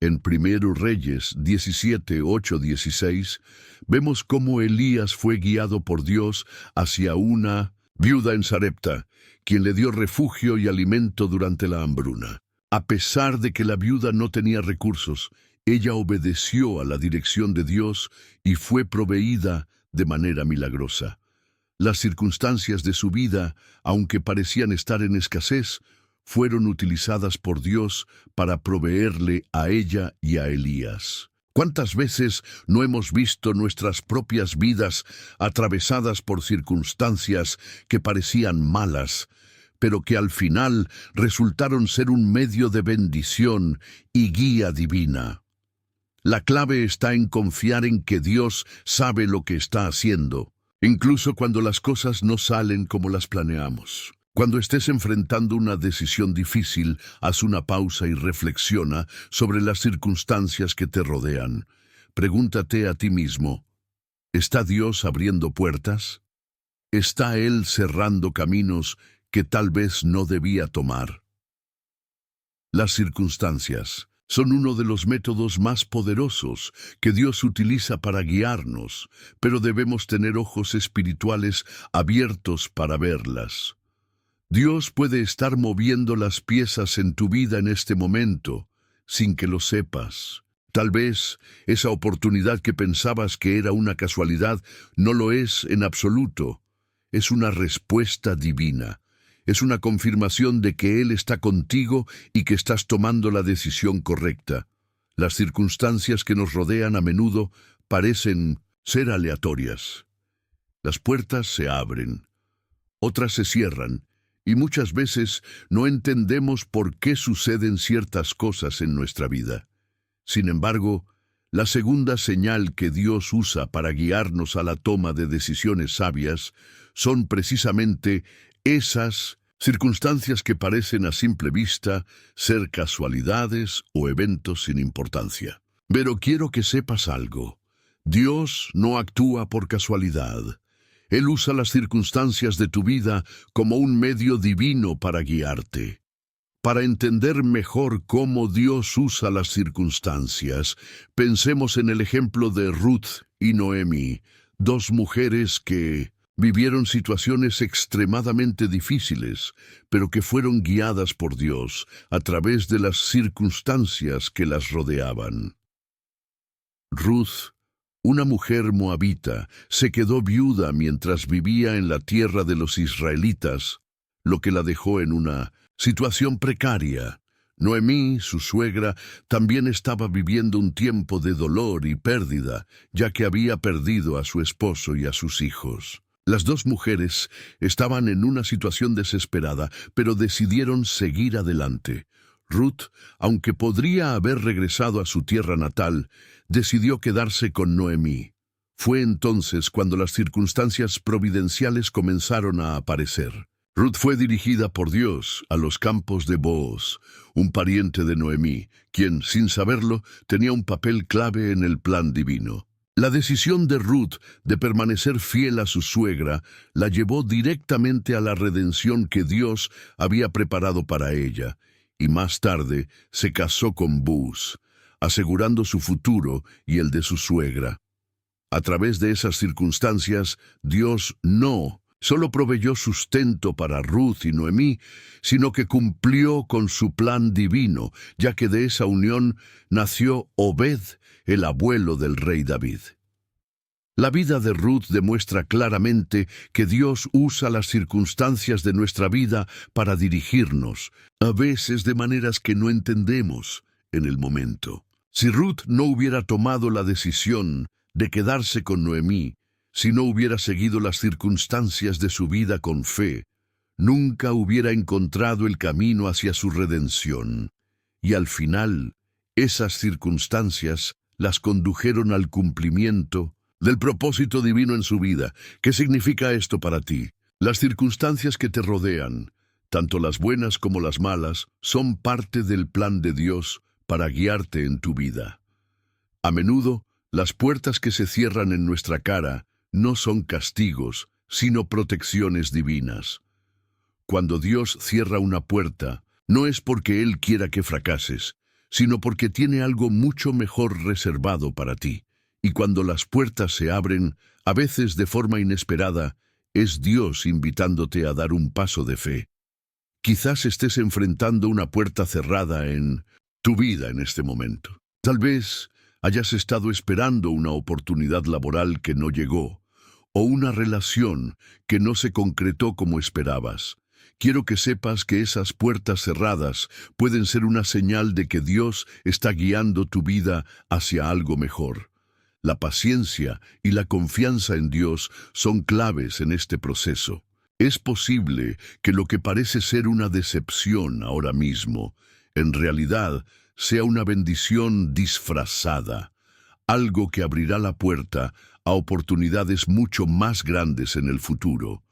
En 1 Reyes 17, 8, 16, vemos cómo Elías fue guiado por Dios hacia una viuda en Sarepta, quien le dio refugio y alimento durante la hambruna. A pesar de que la viuda no tenía recursos, ella obedeció a la dirección de Dios y fue proveída de manera milagrosa. Las circunstancias de su vida, aunque parecían estar en escasez, fueron utilizadas por Dios para proveerle a ella y a Elías. ¿Cuántas veces no hemos visto nuestras propias vidas atravesadas por circunstancias que parecían malas, pero que al final resultaron ser un medio de bendición y guía divina? La clave está en confiar en que Dios sabe lo que está haciendo, incluso cuando las cosas no salen como las planeamos. Cuando estés enfrentando una decisión difícil, haz una pausa y reflexiona sobre las circunstancias que te rodean. Pregúntate a ti mismo, ¿está Dios abriendo puertas? ¿Está Él cerrando caminos que tal vez no debía tomar? Las circunstancias son uno de los métodos más poderosos que Dios utiliza para guiarnos, pero debemos tener ojos espirituales abiertos para verlas. Dios puede estar moviendo las piezas en tu vida en este momento, sin que lo sepas. Tal vez esa oportunidad que pensabas que era una casualidad no lo es en absoluto. Es una respuesta divina. Es una confirmación de que Él está contigo y que estás tomando la decisión correcta. Las circunstancias que nos rodean a menudo parecen ser aleatorias. Las puertas se abren, otras se cierran, y muchas veces no entendemos por qué suceden ciertas cosas en nuestra vida. Sin embargo, la segunda señal que Dios usa para guiarnos a la toma de decisiones sabias son precisamente esas circunstancias que parecen a simple vista ser casualidades o eventos sin importancia. Pero quiero que sepas algo. Dios no actúa por casualidad. Él usa las circunstancias de tu vida como un medio divino para guiarte. Para entender mejor cómo Dios usa las circunstancias, pensemos en el ejemplo de Ruth y Noemi, dos mujeres que vivieron situaciones extremadamente difíciles, pero que fueron guiadas por Dios a través de las circunstancias que las rodeaban. Ruth, una mujer moabita, se quedó viuda mientras vivía en la tierra de los israelitas, lo que la dejó en una situación precaria. Noemí, su suegra, también estaba viviendo un tiempo de dolor y pérdida, ya que había perdido a su esposo y a sus hijos. Las dos mujeres estaban en una situación desesperada, pero decidieron seguir adelante. Ruth, aunque podría haber regresado a su tierra natal, decidió quedarse con Noemí. Fue entonces cuando las circunstancias providenciales comenzaron a aparecer. Ruth fue dirigida por Dios a los campos de Booz, un pariente de Noemí, quien, sin saberlo, tenía un papel clave en el plan divino. La decisión de Ruth de permanecer fiel a su suegra la llevó directamente a la redención que Dios había preparado para ella, y más tarde se casó con Booz, asegurando su futuro y el de su suegra. A través de esas circunstancias, Dios no solo proveyó sustento para Ruth y Noemí, sino que cumplió con su plan divino, ya que de esa unión nació Obed, el abuelo del rey David. La vida de Ruth demuestra claramente que Dios usa las circunstancias de nuestra vida para dirigirnos, a veces de maneras que no entendemos en el momento. Si Ruth no hubiera tomado la decisión de quedarse con Noemí, si no hubiera seguido las circunstancias de su vida con fe, nunca hubiera encontrado el camino hacia su redención. Y al final, esas circunstancias las condujeron al cumplimiento del propósito divino en su vida. ¿Qué significa esto para ti? Las circunstancias que te rodean, tanto las buenas como las malas, son parte del plan de Dios para guiarte en tu vida. A menudo, las puertas que se cierran en nuestra cara no son castigos, sino protecciones divinas. Cuando Dios cierra una puerta, no es porque Él quiera que fracases, sino porque tiene algo mucho mejor reservado para ti. Y cuando las puertas se abren, a veces de forma inesperada, es Dios invitándote a dar un paso de fe. Quizás estés enfrentando una puerta cerrada en tu vida en este momento. Tal vez hayas estado esperando una oportunidad laboral que no llegó, o una relación que no se concretó como esperabas. Quiero que sepas que esas puertas cerradas pueden ser una señal de que Dios está guiando tu vida hacia algo mejor. La paciencia y la confianza en Dios son claves en este proceso. Es posible que lo que parece ser una decepción ahora mismo, en realidad sea una bendición disfrazada, algo que abrirá la puerta a oportunidades mucho más grandes en el futuro.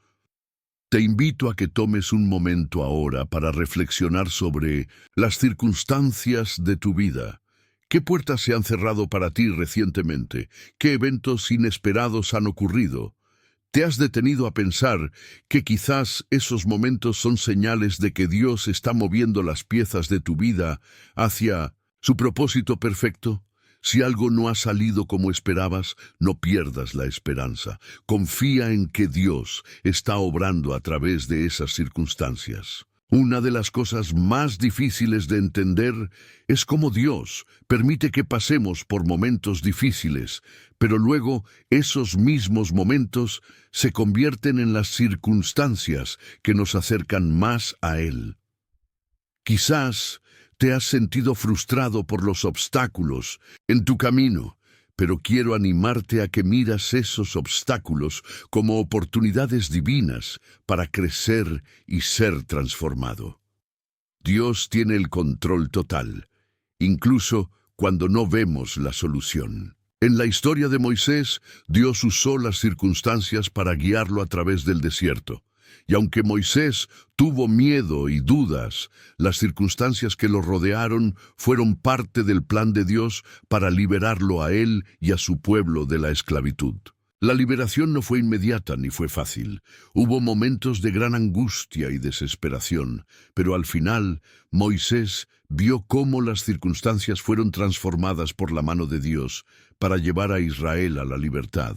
Te invito a que tomes un momento ahora para reflexionar sobre las circunstancias de tu vida. ¿Qué puertas se han cerrado para ti recientemente? ¿Qué eventos inesperados han ocurrido? ¿Te has detenido a pensar que quizás esos momentos son señales de que Dios está moviendo las piezas de tu vida hacia su propósito perfecto? Si algo no ha salido como esperabas, no pierdas la esperanza. Confía en que Dios está obrando a través de esas circunstancias. Una de las cosas más difíciles de entender es cómo Dios permite que pasemos por momentos difíciles, pero luego esos mismos momentos se convierten en las circunstancias que nos acercan más a Él. Quizás te has sentido frustrado por los obstáculos en tu camino, pero quiero animarte a que miras esos obstáculos como oportunidades divinas para crecer y ser transformado. Dios tiene el control total, incluso cuando no vemos la solución. En la historia de Moisés, Dios usó las circunstancias para guiarlo a través del desierto. Y aunque Moisés tuvo miedo y dudas, las circunstancias que lo rodearon fueron parte del plan de Dios para liberarlo a él y a su pueblo de la esclavitud. La liberación no fue inmediata ni fue fácil. Hubo momentos de gran angustia y desesperación, pero al final Moisés vio cómo las circunstancias fueron transformadas por la mano de Dios para llevar a Israel a la libertad.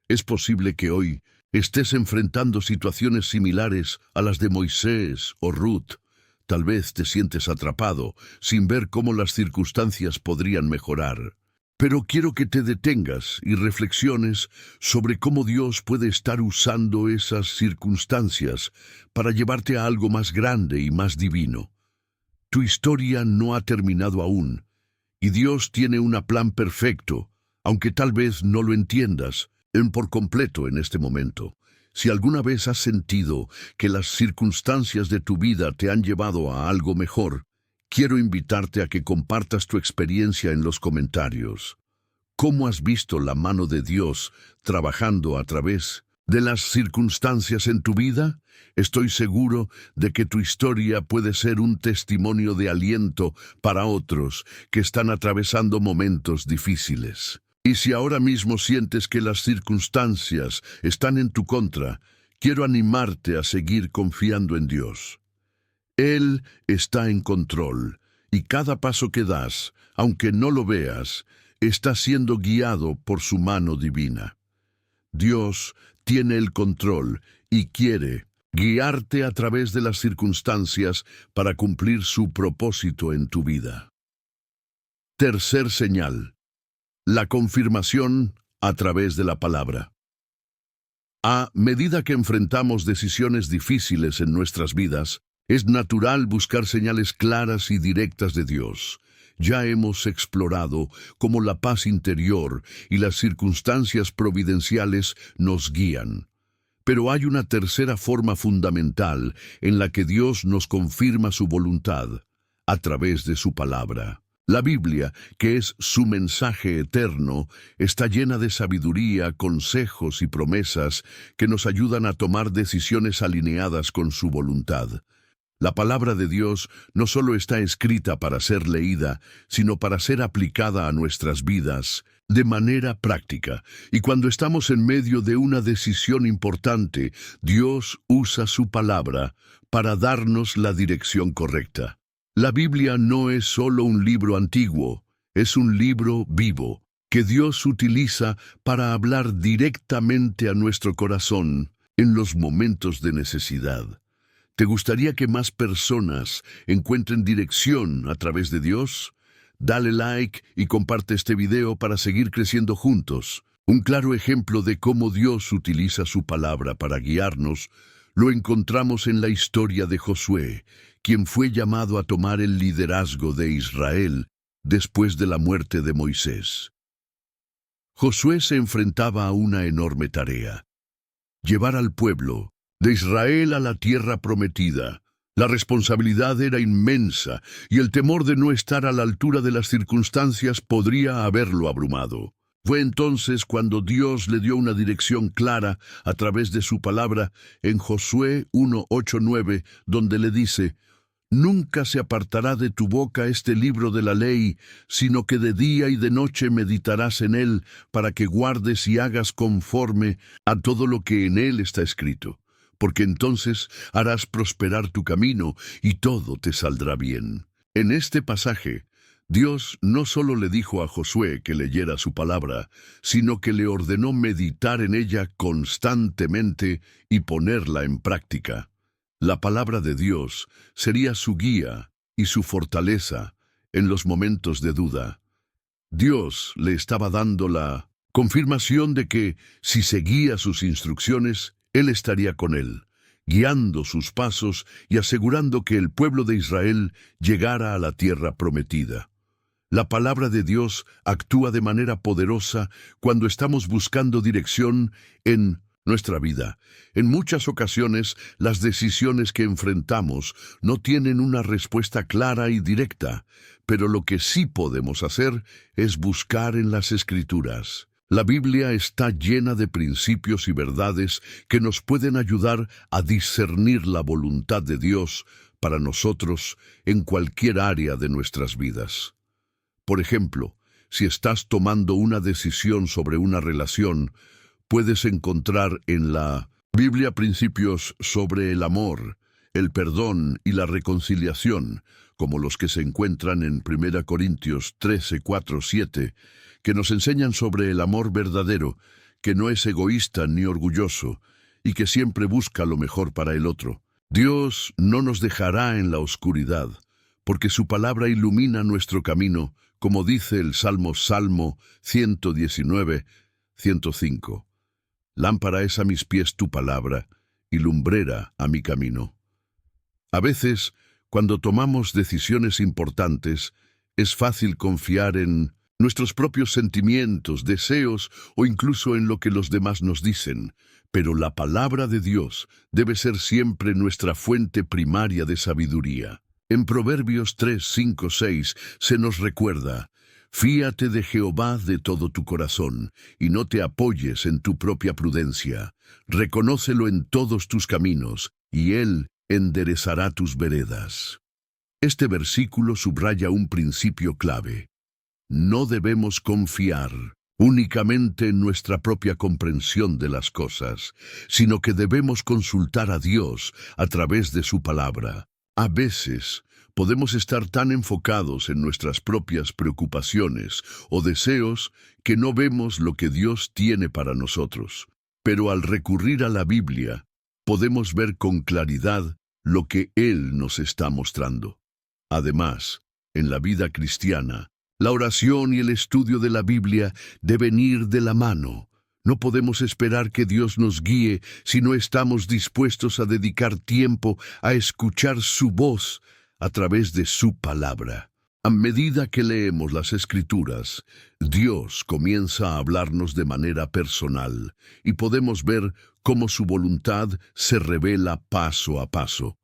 Es posible que hoy estés enfrentando situaciones similares a las de Moisés o Ruth. Tal vez te sientes atrapado, sin ver cómo las circunstancias podrían mejorar. Pero quiero que te detengas y reflexiones sobre cómo Dios puede estar usando esas circunstancias para llevarte a algo más grande y más divino. Tu historia no ha terminado aún, y Dios tiene un plan perfecto, aunque tal vez no lo entiendas por completo en este momento. Si alguna vez has sentido que las circunstancias de tu vida te han llevado a algo mejor, quiero invitarte a que compartas tu experiencia en los comentarios. ¿Cómo has visto la mano de Dios trabajando a través de las circunstancias en tu vida? Estoy seguro de que tu historia puede ser un testimonio de aliento para otros que están atravesando momentos difíciles. Y si ahora mismo sientes que las circunstancias están en tu contra, quiero animarte a seguir confiando en Dios. Él está en control, y cada paso que das, aunque no lo veas, está siendo guiado por su mano divina. Dios tiene el control y quiere guiarte a través de las circunstancias para cumplir su propósito en tu vida. Tercer señal: la confirmación a través de la palabra. A medida que enfrentamos decisiones difíciles en nuestras vidas, es natural buscar señales claras y directas de Dios. Ya hemos explorado cómo la paz interior y las circunstancias providenciales nos guían. Pero hay una tercera forma fundamental en la que Dios nos confirma su voluntad, a través de su palabra. La Biblia, que es su mensaje eterno, está llena de sabiduría, consejos y promesas que nos ayudan a tomar decisiones alineadas con su voluntad. La palabra de Dios no solo está escrita para ser leída, sino para ser aplicada a nuestras vidas de manera práctica. Y cuando estamos en medio de una decisión importante, Dios usa su palabra para darnos la dirección correcta. La Biblia no es solo un libro antiguo, es un libro vivo, que Dios utiliza para hablar directamente a nuestro corazón en los momentos de necesidad. ¿Te gustaría que más personas encuentren dirección a través de Dios? Dale like y comparte este video para seguir creciendo juntos. Un claro ejemplo de cómo Dios utiliza su palabra para guiarnos lo encontramos en la historia de Josué, quien fue llamado a tomar el liderazgo de Israel después de la muerte de Moisés. Josué se enfrentaba a una enorme tarea: llevar al pueblo de Israel a la tierra prometida. La responsabilidad era inmensa y el temor de no estar a la altura de las circunstancias podría haberlo abrumado. Fue entonces cuando Dios le dio una dirección clara a través de su palabra en Josué 1:8-9, donde le dice: «Nunca se apartará de tu boca este libro de la ley, sino que de día y de noche meditarás en él, para que guardes y hagas conforme a todo lo que en él está escrito. Porque entonces harás prosperar tu camino y todo te saldrá bien». En este pasaje, Dios no solo le dijo a Josué que leyera su palabra, sino que le ordenó meditar en ella constantemente y ponerla en práctica. La palabra de Dios sería su guía y su fortaleza en los momentos de duda. Dios le estaba dando la confirmación de que, si seguía sus instrucciones, Él estaría con él, guiando sus pasos y asegurando que el pueblo de Israel llegara a la tierra prometida. La palabra de Dios actúa de manera poderosa cuando estamos buscando dirección en nuestra vida. En muchas ocasiones, las decisiones que enfrentamos no tienen una respuesta clara y directa, pero lo que sí podemos hacer es buscar en las Escrituras. La Biblia está llena de principios y verdades que nos pueden ayudar a discernir la voluntad de Dios para nosotros en cualquier área de nuestras vidas. Por ejemplo, si estás tomando una decisión sobre una relación, puedes encontrar en la Biblia principios sobre el amor, el perdón y la reconciliación, como los que se encuentran en 1 Corintios 13, 4, 7, que nos enseñan sobre el amor verdadero, que no es egoísta ni orgulloso, y que siempre busca lo mejor para el otro. Dios no nos dejará en la oscuridad, porque su palabra ilumina nuestro camino, como dice el Salmo 119, 105. Lámpara es a mis pies tu palabra, y lumbrera a mi camino. A veces, cuando tomamos decisiones importantes, es fácil confiar en nuestros propios sentimientos, deseos o incluso en lo que los demás nos dicen, pero la palabra de Dios debe ser siempre nuestra fuente primaria de sabiduría. En Proverbios 3, 5, 6 se nos recuerda: «Fíate de Jehová de todo tu corazón, y no te apoyes en tu propia prudencia. Reconócelo en todos tus caminos, y Él enderezará tus veredas». Este versículo subraya un principio clave. No debemos confiar únicamente en nuestra propia comprensión de las cosas, sino que debemos consultar a Dios a través de su palabra. A veces podemos estar tan enfocados en nuestras propias preocupaciones o deseos que no vemos lo que Dios tiene para nosotros. Pero al recurrir a la Biblia, podemos ver con claridad lo que Él nos está mostrando. Además, en la vida cristiana, la oración y el estudio de la Biblia deben ir de la mano. No podemos esperar que Dios nos guíe si no estamos dispuestos a dedicar tiempo a escuchar su voz a través de su palabra. A medida que leemos las Escrituras, Dios comienza a hablarnos de manera personal y podemos ver cómo su voluntad se revela paso a paso.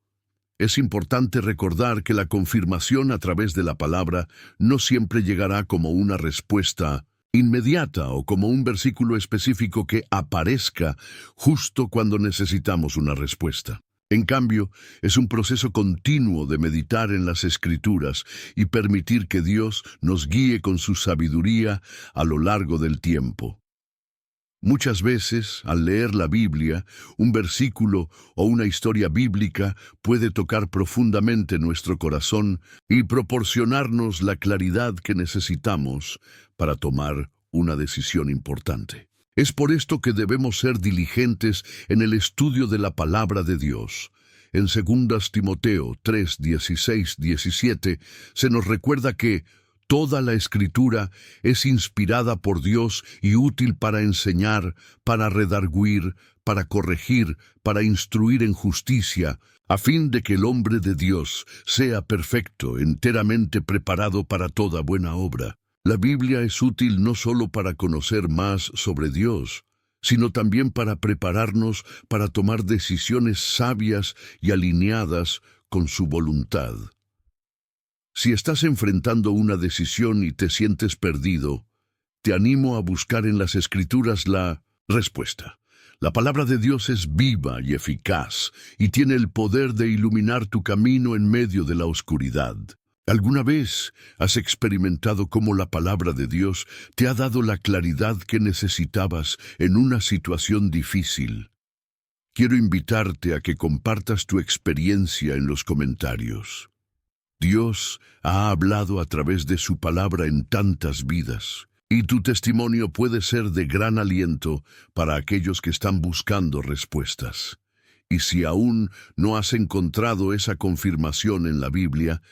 Es importante recordar que la confirmación a través de la palabra no siempre llegará como una respuesta inmediata o como un versículo específico que aparezca justo cuando necesitamos una respuesta. En cambio, es un proceso continuo de meditar en las Escrituras y permitir que Dios nos guíe con su sabiduría a lo largo del tiempo. Muchas veces, al leer la Biblia, un versículo o una historia bíblica puede tocar profundamente nuestro corazón y proporcionarnos la claridad que necesitamos para tomar una decisión importante. Es por esto que debemos ser diligentes en el estudio de la palabra de Dios. En 2 Timoteo 3, 16, 17 se nos recuerda que toda la Escritura es inspirada por Dios y útil para enseñar, para redarguir, para corregir, para instruir en justicia, a fin de que el hombre de Dios sea perfecto, enteramente preparado para toda buena obra. La Biblia es útil no solo para conocer más sobre Dios, sino también para prepararnos para tomar decisiones sabias y alineadas con su voluntad. Si estás enfrentando una decisión y te sientes perdido, te animo a buscar en las Escrituras la respuesta. La palabra de Dios es viva y eficaz y tiene el poder de iluminar tu camino en medio de la oscuridad. ¿Alguna vez has experimentado cómo la palabra de Dios te ha dado la claridad que necesitabas en una situación difícil? Quiero invitarte a que compartas tu experiencia en los comentarios. Dios ha hablado a través de su palabra en tantas vidas, y tu testimonio puede ser de gran aliento para aquellos que están buscando respuestas. Y si aún no has encontrado esa confirmación en la Biblia,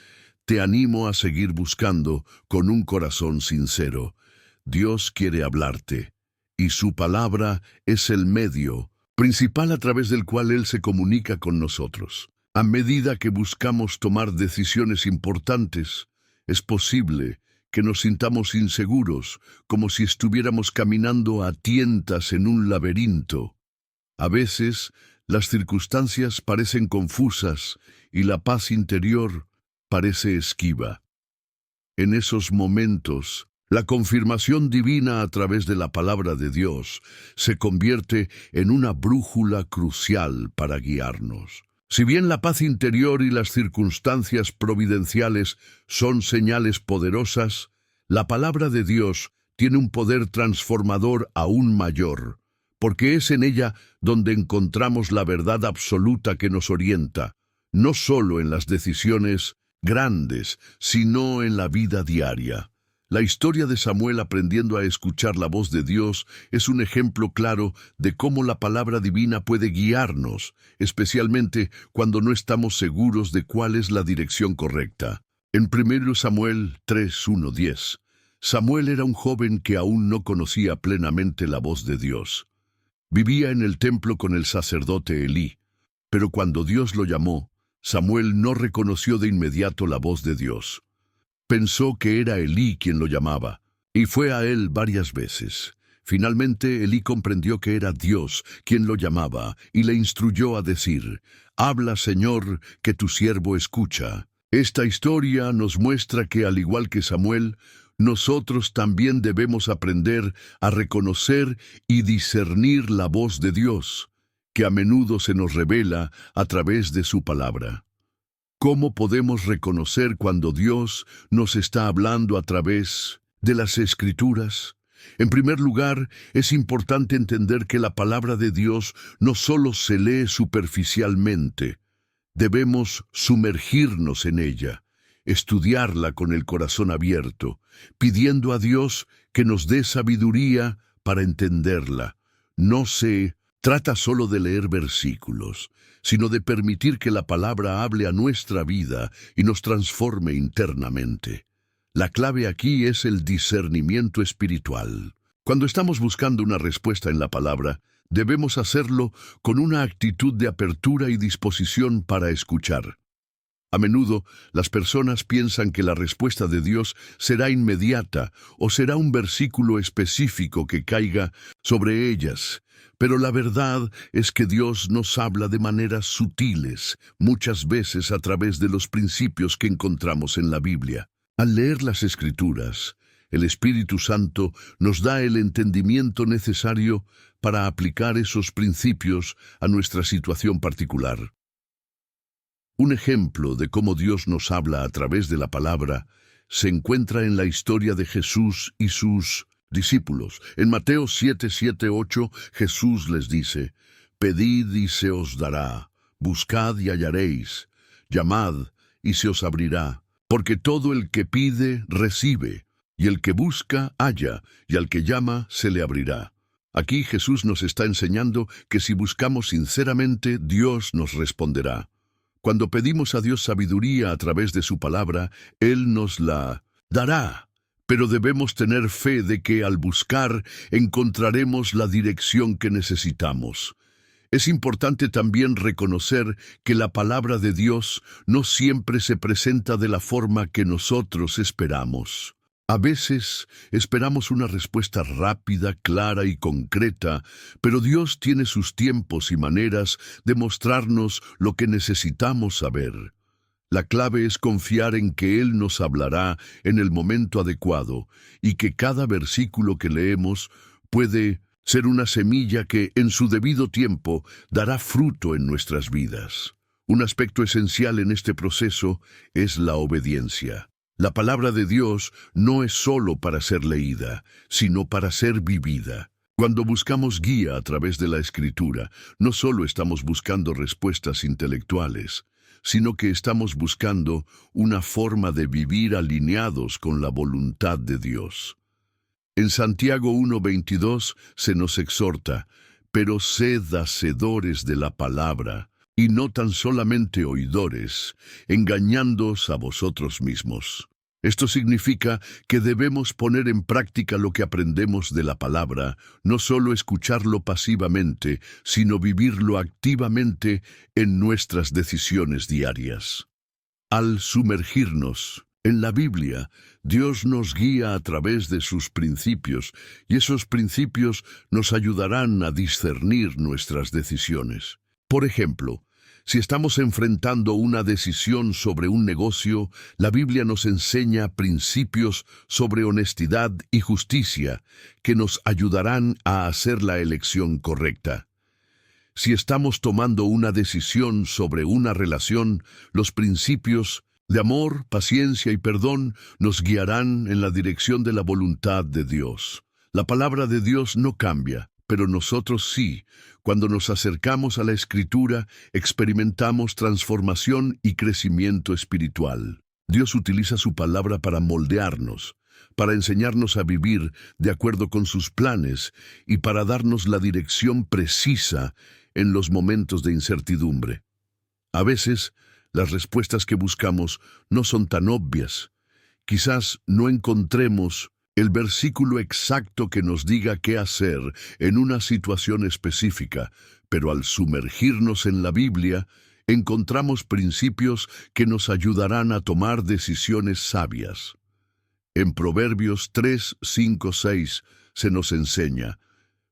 te animo a seguir buscando con un corazón sincero. Dios quiere hablarte, y su palabra es el medio principal a través del cual Él se comunica con nosotros. A medida que buscamos tomar decisiones importantes, es posible que nos sintamos inseguros, como si estuviéramos caminando a tientas en un laberinto. A veces, las circunstancias parecen confusas y la paz interior parece esquiva. En esos momentos, la confirmación divina a través de la palabra de Dios se convierte en una brújula crucial para guiarnos. Si bien la paz interior y las circunstancias providenciales son señales poderosas, la palabra de Dios tiene un poder transformador aún mayor, porque es en ella donde encontramos la verdad absoluta que nos orienta, no solo en las decisiones grandes, sino en la vida diaria. La historia de Samuel aprendiendo a escuchar la voz de Dios es un ejemplo claro de cómo la palabra divina puede guiarnos, especialmente cuando no estamos seguros de cuál es la dirección correcta. En 1 Samuel 3:1-10, Samuel era un joven que aún no conocía plenamente la voz de Dios. Vivía en el templo con el sacerdote Elí, pero cuando Dios lo llamó, Samuel no reconoció de inmediato la voz de Dios. Pensó que era Elí quien lo llamaba, y fue a él varias veces. Finalmente, Elí comprendió que era Dios quien lo llamaba, y le instruyó a decir: «Habla, Señor, que tu siervo escucha». Esta historia nos muestra que, al igual que Samuel, nosotros también debemos aprender a reconocer y discernir la voz de Dios, que a menudo se nos revela a través de su palabra. ¿Cómo podemos reconocer cuando Dios nos está hablando a través de las Escrituras? En primer lugar, es importante entender que la palabra de Dios no solo se lee superficialmente. Debemos sumergirnos en ella, estudiarla con el corazón abierto, pidiendo a Dios que nos dé sabiduría para entenderla. No se trata solo de leer versículos, sino de permitir que la palabra hable a nuestra vida y nos transforme internamente. La clave aquí es el discernimiento espiritual. Cuando estamos buscando una respuesta en la palabra, debemos hacerlo con una actitud de apertura y disposición para escuchar. A menudo, las personas piensan que la respuesta de Dios será inmediata o será un versículo específico que caiga sobre ellas. Pero la verdad es que Dios nos habla de maneras sutiles, muchas veces a través de los principios que encontramos en la Biblia. Al leer las Escrituras, el Espíritu Santo nos da el entendimiento necesario para aplicar esos principios a nuestra situación particular. Un ejemplo de cómo Dios nos habla a través de la palabra se encuentra en la historia de Jesús y sus discípulos. En Mateo 7:7-8, Jesús les dice: «Pedid y se os dará, buscad y hallaréis, llamad y se os abrirá, porque todo el que pide, recibe, y el que busca, halla, y al que llama, se le abrirá». Aquí Jesús nos está enseñando que si buscamos sinceramente, Dios nos responderá. Cuando pedimos a Dios sabiduría a través de su palabra, Él nos la dará. Pero debemos tener fe de que al buscar encontraremos la dirección que necesitamos. Es importante también reconocer que la palabra de Dios no siempre se presenta de la forma que nosotros esperamos. A veces esperamos una respuesta rápida, clara y concreta, pero Dios tiene sus tiempos y maneras de mostrarnos lo que necesitamos saber. La clave es confiar en que Él nos hablará en el momento adecuado y que cada versículo que leemos puede ser una semilla que, en su debido tiempo, dará fruto en nuestras vidas. Un aspecto esencial en este proceso es la obediencia. La palabra de Dios no es solo para ser leída, sino para ser vivida. Cuando buscamos guía a través de la Escritura, no solo estamos buscando respuestas intelectuales, sino que estamos buscando una forma de vivir alineados con la voluntad de Dios. En Santiago 1:22 se nos exhorta: «Pero sed hacedores de la palabra, y no tan solamente oidores, engañándoos a vosotros mismos». Esto significa que debemos poner en práctica lo que aprendemos de la palabra, no solo escucharlo pasivamente, sino vivirlo activamente en nuestras decisiones diarias. Al sumergirnos en la Biblia, Dios nos guía a través de sus principios, y esos principios nos ayudarán a discernir nuestras decisiones. Por ejemplo, si estamos enfrentando una decisión sobre un negocio, la Biblia nos enseña principios sobre honestidad y justicia que nos ayudarán a hacer la elección correcta. Si estamos tomando una decisión sobre una relación, los principios de amor, paciencia y perdón nos guiarán en la dirección de la voluntad de Dios. La palabra de Dios no cambia, pero nosotros sí. Cuando nos acercamos a la Escritura, experimentamos transformación y crecimiento espiritual. Dios utiliza su palabra para moldearnos, para enseñarnos a vivir de acuerdo con sus planes y para darnos la dirección precisa en los momentos de incertidumbre. A veces, las respuestas que buscamos no son tan obvias. Quizás no encontremos el versículo exacto que nos diga qué hacer en una situación específica, pero al sumergirnos en la Biblia, encontramos principios que nos ayudarán a tomar decisiones sabias. En Proverbios 3, 5, 6 se nos enseña: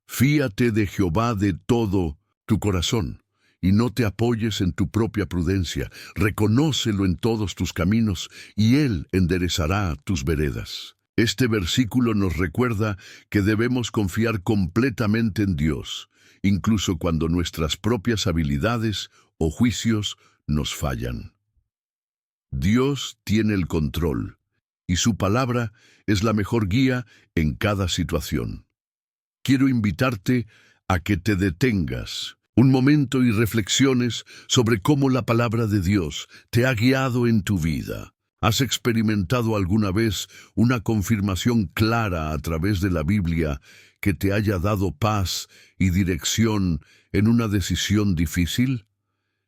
«Fíate de Jehová de todo tu corazón, y no te apoyes en tu propia prudencia. Reconócelo en todos tus caminos, y Él enderezará tus veredas». Este versículo nos recuerda que debemos confiar completamente en Dios, incluso cuando nuestras propias habilidades o juicios nos fallan. Dios tiene el control, y su palabra es la mejor guía en cada situación. Quiero invitarte a que te detengas un momento y reflexiones sobre cómo la palabra de Dios te ha guiado en tu vida. ¿Has experimentado alguna vez una confirmación clara a través de la Biblia que te haya dado paz y dirección en una decisión difícil?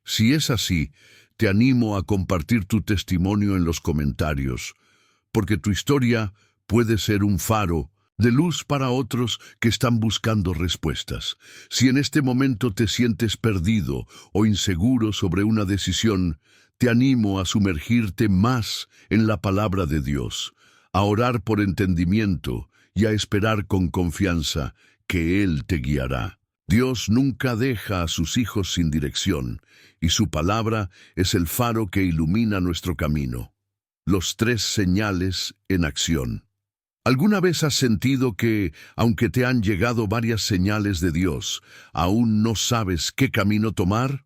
Si es así, te animo a compartir tu testimonio en los comentarios, porque tu historia puede ser un faro de luz para otros que están buscando respuestas. Si en este momento te sientes perdido o inseguro sobre una decisión, te animo a sumergirte más en la palabra de Dios, a orar por entendimiento y a esperar con confianza que Él te guiará. Dios nunca deja a sus hijos sin dirección, y su palabra es el faro que ilumina nuestro camino. Los 3 señales en acción. ¿Alguna vez has sentido que, aunque te han llegado varias señales de Dios, aún no sabes qué camino tomar?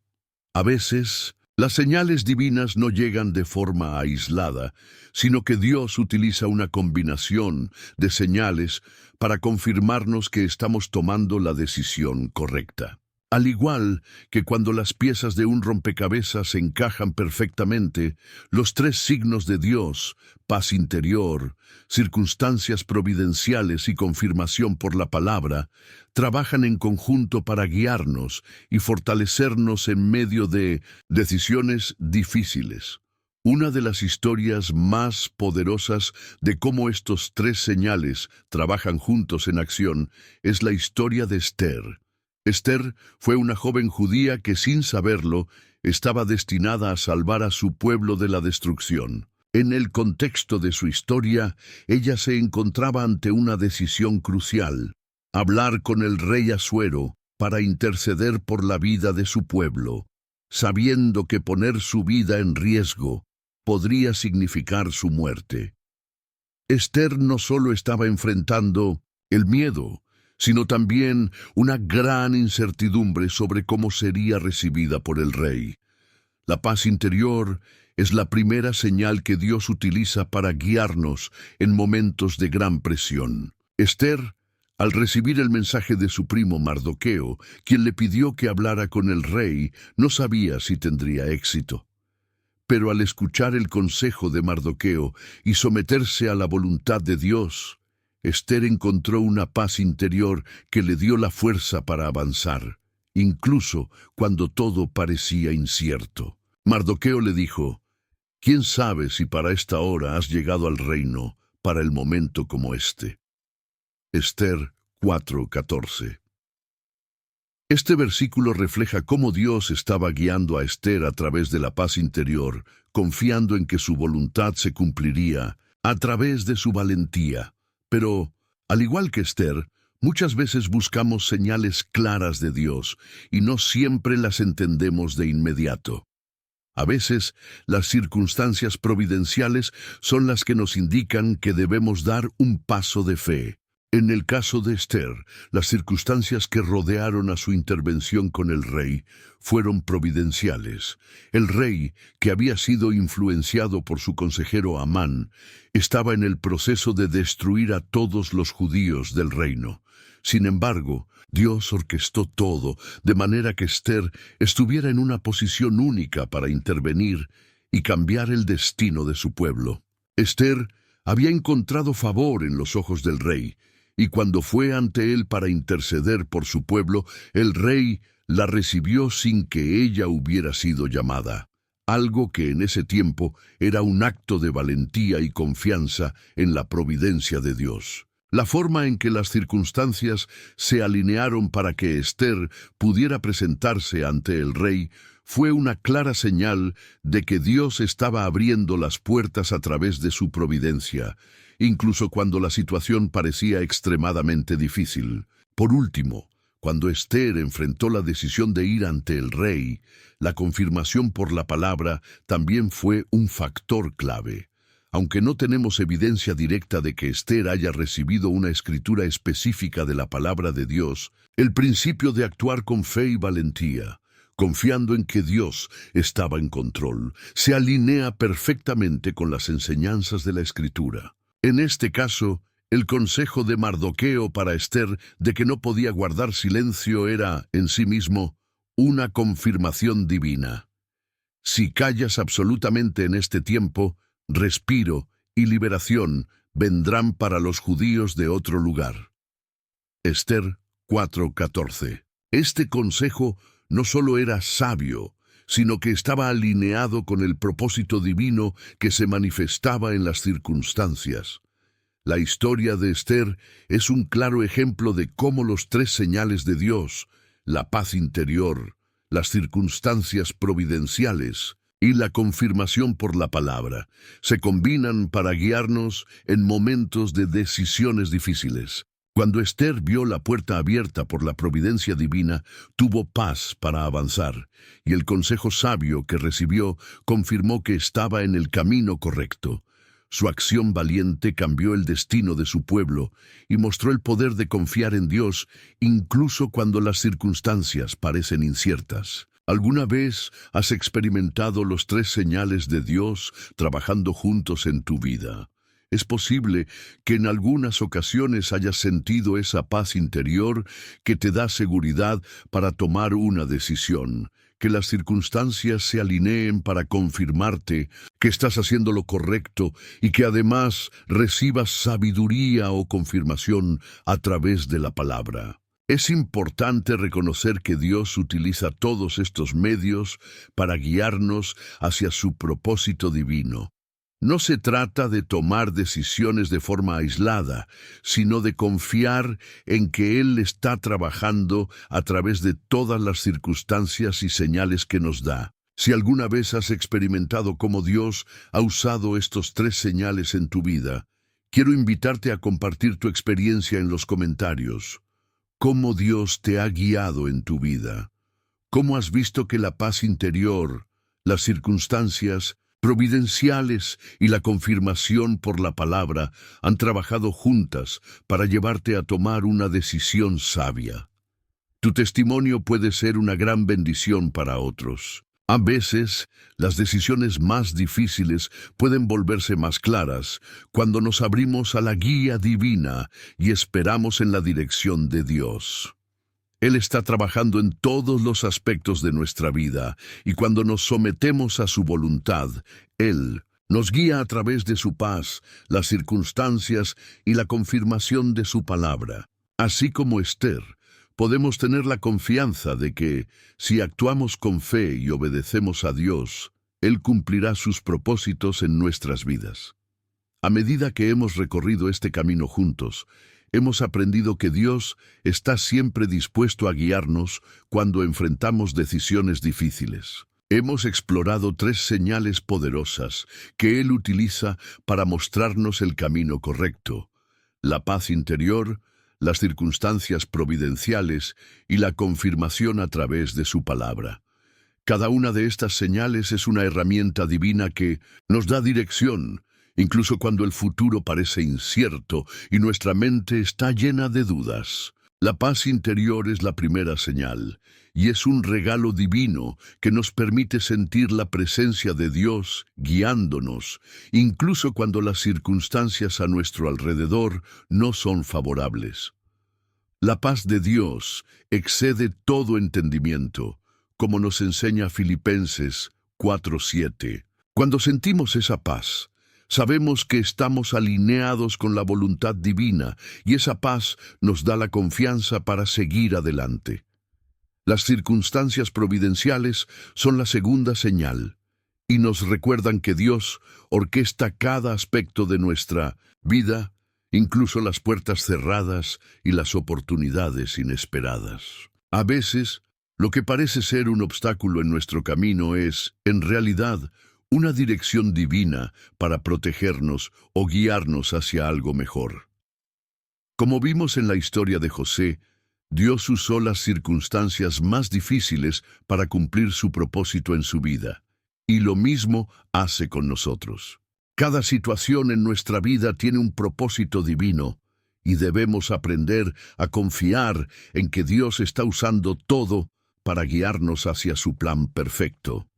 A veces, Las señales divinas no llegan de forma aislada, sino que Dios utiliza una combinación de señales para confirmarnos que estamos tomando la decisión correcta. Al igual que cuando las piezas de un rompecabezas se encajan perfectamente, los tres signos de Dios, paz interior, circunstancias providenciales y confirmación por la palabra, trabajan en conjunto para guiarnos y fortalecernos en medio de decisiones difíciles. Una de las historias más poderosas de cómo estos tres señales trabajan juntos en acción es la historia de Esther. Esther fue una joven judía que, sin saberlo, estaba destinada a salvar a su pueblo de la destrucción. En el contexto de su historia, ella se encontraba ante una decisión crucial: hablar con el rey Asuero para interceder por la vida de su pueblo, sabiendo que poner su vida en riesgo podría significar su muerte. Esther no solo estaba enfrentando el miedo, sino también una gran incertidumbre sobre cómo sería recibida por el rey. La paz interior es la primera señal que Dios utiliza para guiarnos en momentos de gran presión. Esther, al recibir el mensaje de su primo Mardoqueo, quien le pidió que hablara con el rey, no sabía si tendría éxito. Pero al escuchar el consejo de Mardoqueo y someterse a la voluntad de Dios, Esther encontró una paz interior que le dio la fuerza para avanzar, incluso cuando todo parecía incierto. Mardoqueo le dijo: «¿Quién sabe si para esta hora has llegado al reino, para el momento como este?» Esther 4:14. Este versículo refleja cómo Dios estaba guiando a Esther a través de la paz interior, confiando en que su voluntad se cumpliría a través de su valentía. Pero, al igual que Esther, muchas veces buscamos señales claras de Dios y no siempre las entendemos de inmediato. A veces, las circunstancias providenciales son las que nos indican que debemos dar un paso de fe. En el caso de Esther, las circunstancias que rodearon a su intervención con el rey fueron providenciales. El rey, que había sido influenciado por su consejero Amán, estaba en el proceso de destruir a todos los judíos del reino. Sin embargo, Dios orquestó todo de manera que Esther estuviera en una posición única para intervenir y cambiar el destino de su pueblo. Esther había encontrado favor en los ojos del rey, y cuando fue ante él para interceder por su pueblo, el rey la recibió sin que ella hubiera sido llamada, algo que en ese tiempo era un acto de valentía y confianza en la providencia de Dios. La forma en que las circunstancias se alinearon para que Esther pudiera presentarse ante el rey fue una clara señal de que Dios estaba abriendo las puertas a través de su providencia, incluso cuando la situación parecía extremadamente difícil. Por último, cuando Esther enfrentó la decisión de ir ante el rey, la confirmación por la palabra también fue un factor clave. Aunque no tenemos evidencia directa de que Esther haya recibido una escritura específica de la palabra de Dios, el principio de actuar con fe y valentía, confiando en que Dios estaba en control, se alinea perfectamente con las enseñanzas de la Escritura. En este caso, el consejo de Mardoqueo para Esther de que no podía guardar silencio era, en sí mismo, una confirmación divina. Si callas absolutamente en este tiempo, respiro y liberación vendrán para los judíos de otro lugar. Esther 4:14. Este consejo no solo era sabio, sino que estaba alineado con el propósito divino que se manifestaba en las circunstancias. La historia de Esther es un claro ejemplo de cómo los tres señales de Dios, la paz interior, las circunstancias providenciales y la confirmación por la palabra, se combinan para guiarnos en momentos de decisiones difíciles. Cuando Esther vio la puerta abierta por la providencia divina, tuvo paz para avanzar, y el consejo sabio que recibió confirmó que estaba en el camino correcto. Su acción valiente cambió el destino de su pueblo y mostró el poder de confiar en Dios incluso cuando las circunstancias parecen inciertas. ¿Alguna vez has experimentado los tres señales de Dios trabajando juntos en tu vida? Es posible que en algunas ocasiones hayas sentido esa paz interior que te da seguridad para tomar una decisión, que las circunstancias se alineen para confirmarte que estás haciendo lo correcto y que además recibas sabiduría o confirmación a través de la palabra. Es importante reconocer que Dios utiliza todos estos medios para guiarnos hacia su propósito divino. No se trata de tomar decisiones de forma aislada, sino de confiar en que Él está trabajando a través de todas las circunstancias y señales que nos da. Si alguna vez has experimentado cómo Dios ha usado estos tres señales en tu vida, quiero invitarte a compartir tu experiencia en los comentarios. ¿Cómo Dios te ha guiado en tu vida? ¿Cómo has visto que la paz interior, las circunstancias providenciales y la confirmación por la palabra han trabajado juntas para llevarte a tomar una decisión sabia? Tu testimonio puede ser una gran bendición para otros. A veces, las decisiones más difíciles pueden volverse más claras cuando nos abrimos a la guía divina y esperamos en la dirección de Dios. Él está trabajando en todos los aspectos de nuestra vida y cuando nos sometemos a su voluntad, Él nos guía a través de su paz, las circunstancias y la confirmación de su palabra. Así como Esther, podemos tener la confianza de que, si actuamos con fe y obedecemos a Dios, Él cumplirá sus propósitos en nuestras vidas. A medida que hemos recorrido este camino juntos, hemos aprendido que Dios está siempre dispuesto a guiarnos cuando enfrentamos decisiones difíciles. Hemos explorado tres señales poderosas que Él utiliza para mostrarnos el camino correcto: la paz interior, las circunstancias providenciales y la confirmación a través de su palabra. Cada una de estas señales es una herramienta divina que nos da dirección, incluso cuando el futuro parece incierto y nuestra mente está llena de dudas. La paz interior es la primera señal, y es un regalo divino que nos permite sentir la presencia de Dios guiándonos, incluso cuando las circunstancias a nuestro alrededor no son favorables. La paz de Dios excede todo entendimiento, como nos enseña Filipenses 4:7. Cuando sentimos esa paz, sabemos que estamos alineados con la voluntad divina y esa paz nos da la confianza para seguir adelante. Las circunstancias providenciales son la segunda señal y nos recuerdan que Dios orquesta cada aspecto de nuestra vida, incluso las puertas cerradas y las oportunidades inesperadas. A veces, lo que parece ser un obstáculo en nuestro camino es, en realidad, una dirección divina para protegernos o guiarnos hacia algo mejor. Como vimos en la historia de José, Dios usó las circunstancias más difíciles para cumplir su propósito en su vida, y lo mismo hace con nosotros. Cada situación en nuestra vida tiene un propósito divino, y debemos aprender a confiar en que Dios está usando todo para guiarnos hacia su plan perfecto.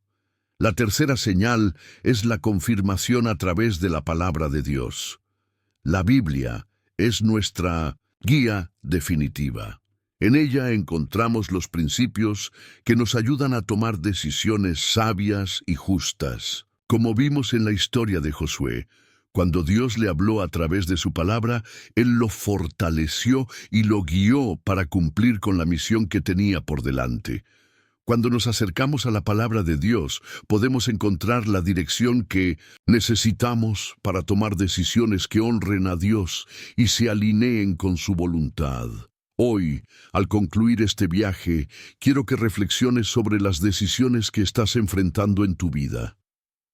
La tercera señal es la confirmación a través de la palabra de Dios. La Biblia es nuestra guía definitiva. En ella encontramos los principios que nos ayudan a tomar decisiones sabias y justas. Como vimos en la historia de Josué, cuando Dios le habló a través de su palabra, Él lo fortaleció y lo guió para cumplir con la misión que tenía por delante. Cuando nos acercamos a la palabra de Dios, podemos encontrar la dirección que necesitamos para tomar decisiones que honren a Dios y se alineen con su voluntad. Hoy, al concluir este viaje, quiero que reflexiones sobre las decisiones que estás enfrentando en tu vida.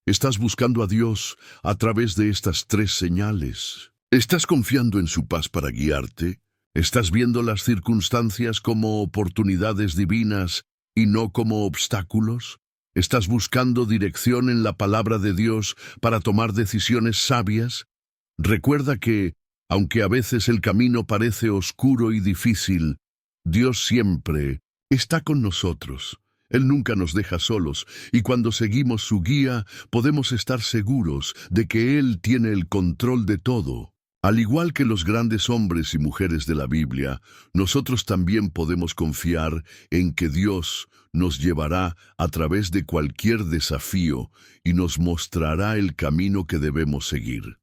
¿Estás buscando a Dios a través de estas tres señales? ¿Estás confiando en su paz para guiarte? ¿Estás viendo las circunstancias como oportunidades divinas y no como obstáculos? ¿Estás buscando dirección en la palabra de Dios para tomar decisiones sabias? Recuerda que, aunque a veces el camino parece oscuro y difícil, Dios siempre está con nosotros Él nunca nos deja solos, y cuando seguimos su guía, podemos estar seguros de que Él tiene el control de todo. Al igual que los grandes hombres y mujeres de la Biblia, nosotros también podemos confiar en que Dios nos llevará a través de cualquier desafío y nos mostrará el camino que debemos seguir.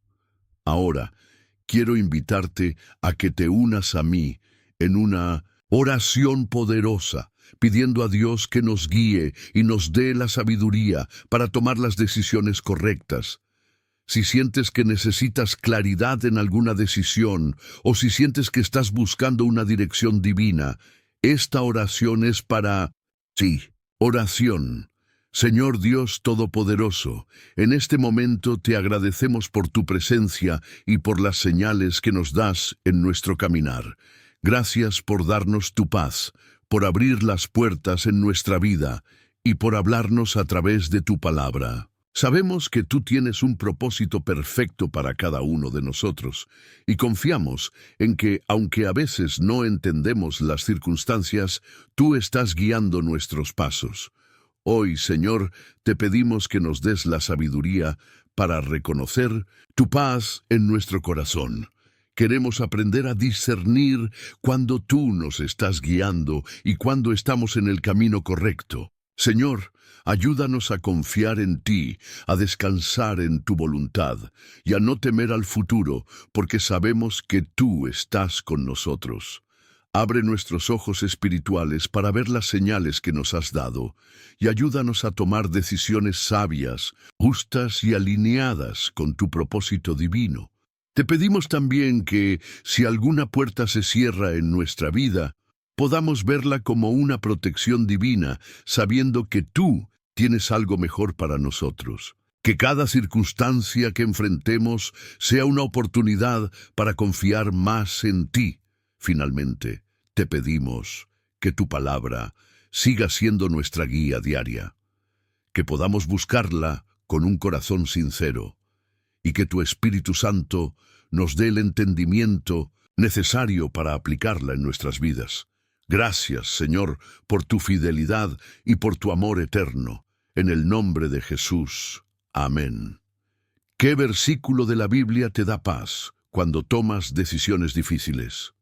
Ahora, quiero invitarte a que te unas a mí en una oración poderosa, pidiendo a Dios que nos guíe y nos dé la sabiduría para tomar las decisiones correctas. Si sientes que necesitas claridad en alguna decisión o si sientes que estás buscando una dirección divina, esta oración es para... Sí, oración. Señor Dios Todopoderoso, en este momento te agradecemos por tu presencia y por las señales que nos das en nuestro caminar. Gracias por darnos tu paz, por abrir las puertas en nuestra vida y por hablarnos a través de tu palabra. Sabemos que tú tienes un propósito perfecto para cada uno de nosotros y confiamos en que, aunque a veces no entendemos las circunstancias, tú estás guiando nuestros pasos. Hoy, Señor, te pedimos que nos des la sabiduría para reconocer tu paz en nuestro corazón. Queremos aprender a discernir cuando tú nos estás guiando y cuando estamos en el camino correcto. Señor, ayúdanos a confiar en ti, a descansar en tu voluntad y a no temer al futuro, porque sabemos que tú estás con nosotros. Abre nuestros ojos espirituales para ver las señales que nos has dado y ayúdanos a tomar decisiones sabias, justas y alineadas con tu propósito divino. Te pedimos también que, si alguna puerta se cierra en nuestra vida, podamos verla como una protección divina, sabiendo que tú tienes algo mejor para nosotros. Que cada circunstancia que enfrentemos sea una oportunidad para confiar más en ti. Finalmente, te pedimos que tu palabra siga siendo nuestra guía diaria, que podamos buscarla con un corazón sincero y que tu Espíritu Santo nos dé el entendimiento necesario para aplicarla en nuestras vidas. Gracias, Señor, por tu fidelidad y por tu amor eterno. En el nombre de Jesús. Amén. ¿Qué versículo de la Biblia te da paz cuando tomas decisiones difíciles?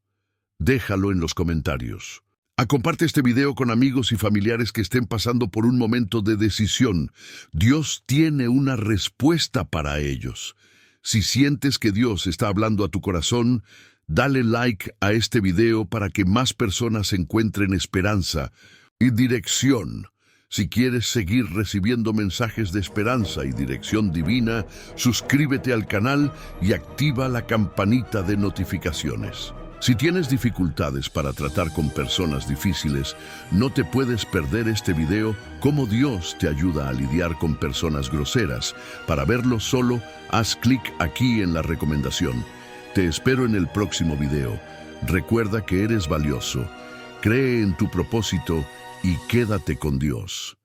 Déjalo en los comentarios. Comparte este video con amigos y familiares que estén pasando por un momento de decisión. Dios tiene una respuesta para ellos. Si sientes que Dios está hablando a tu corazón, dale like a este video para que más personas encuentren esperanza y dirección. Si quieres seguir recibiendo mensajes de esperanza y dirección divina, suscríbete al canal y activa la campanita de notificaciones. Si tienes dificultades para tratar con personas difíciles, no te puedes perder este video Cómo Dios te ayuda a lidiar con personas groseras. Para verlo solo, haz clic aquí en la recomendación. Te espero en el próximo video. Recuerda que eres valioso. Cree en tu propósito y quédate con Dios.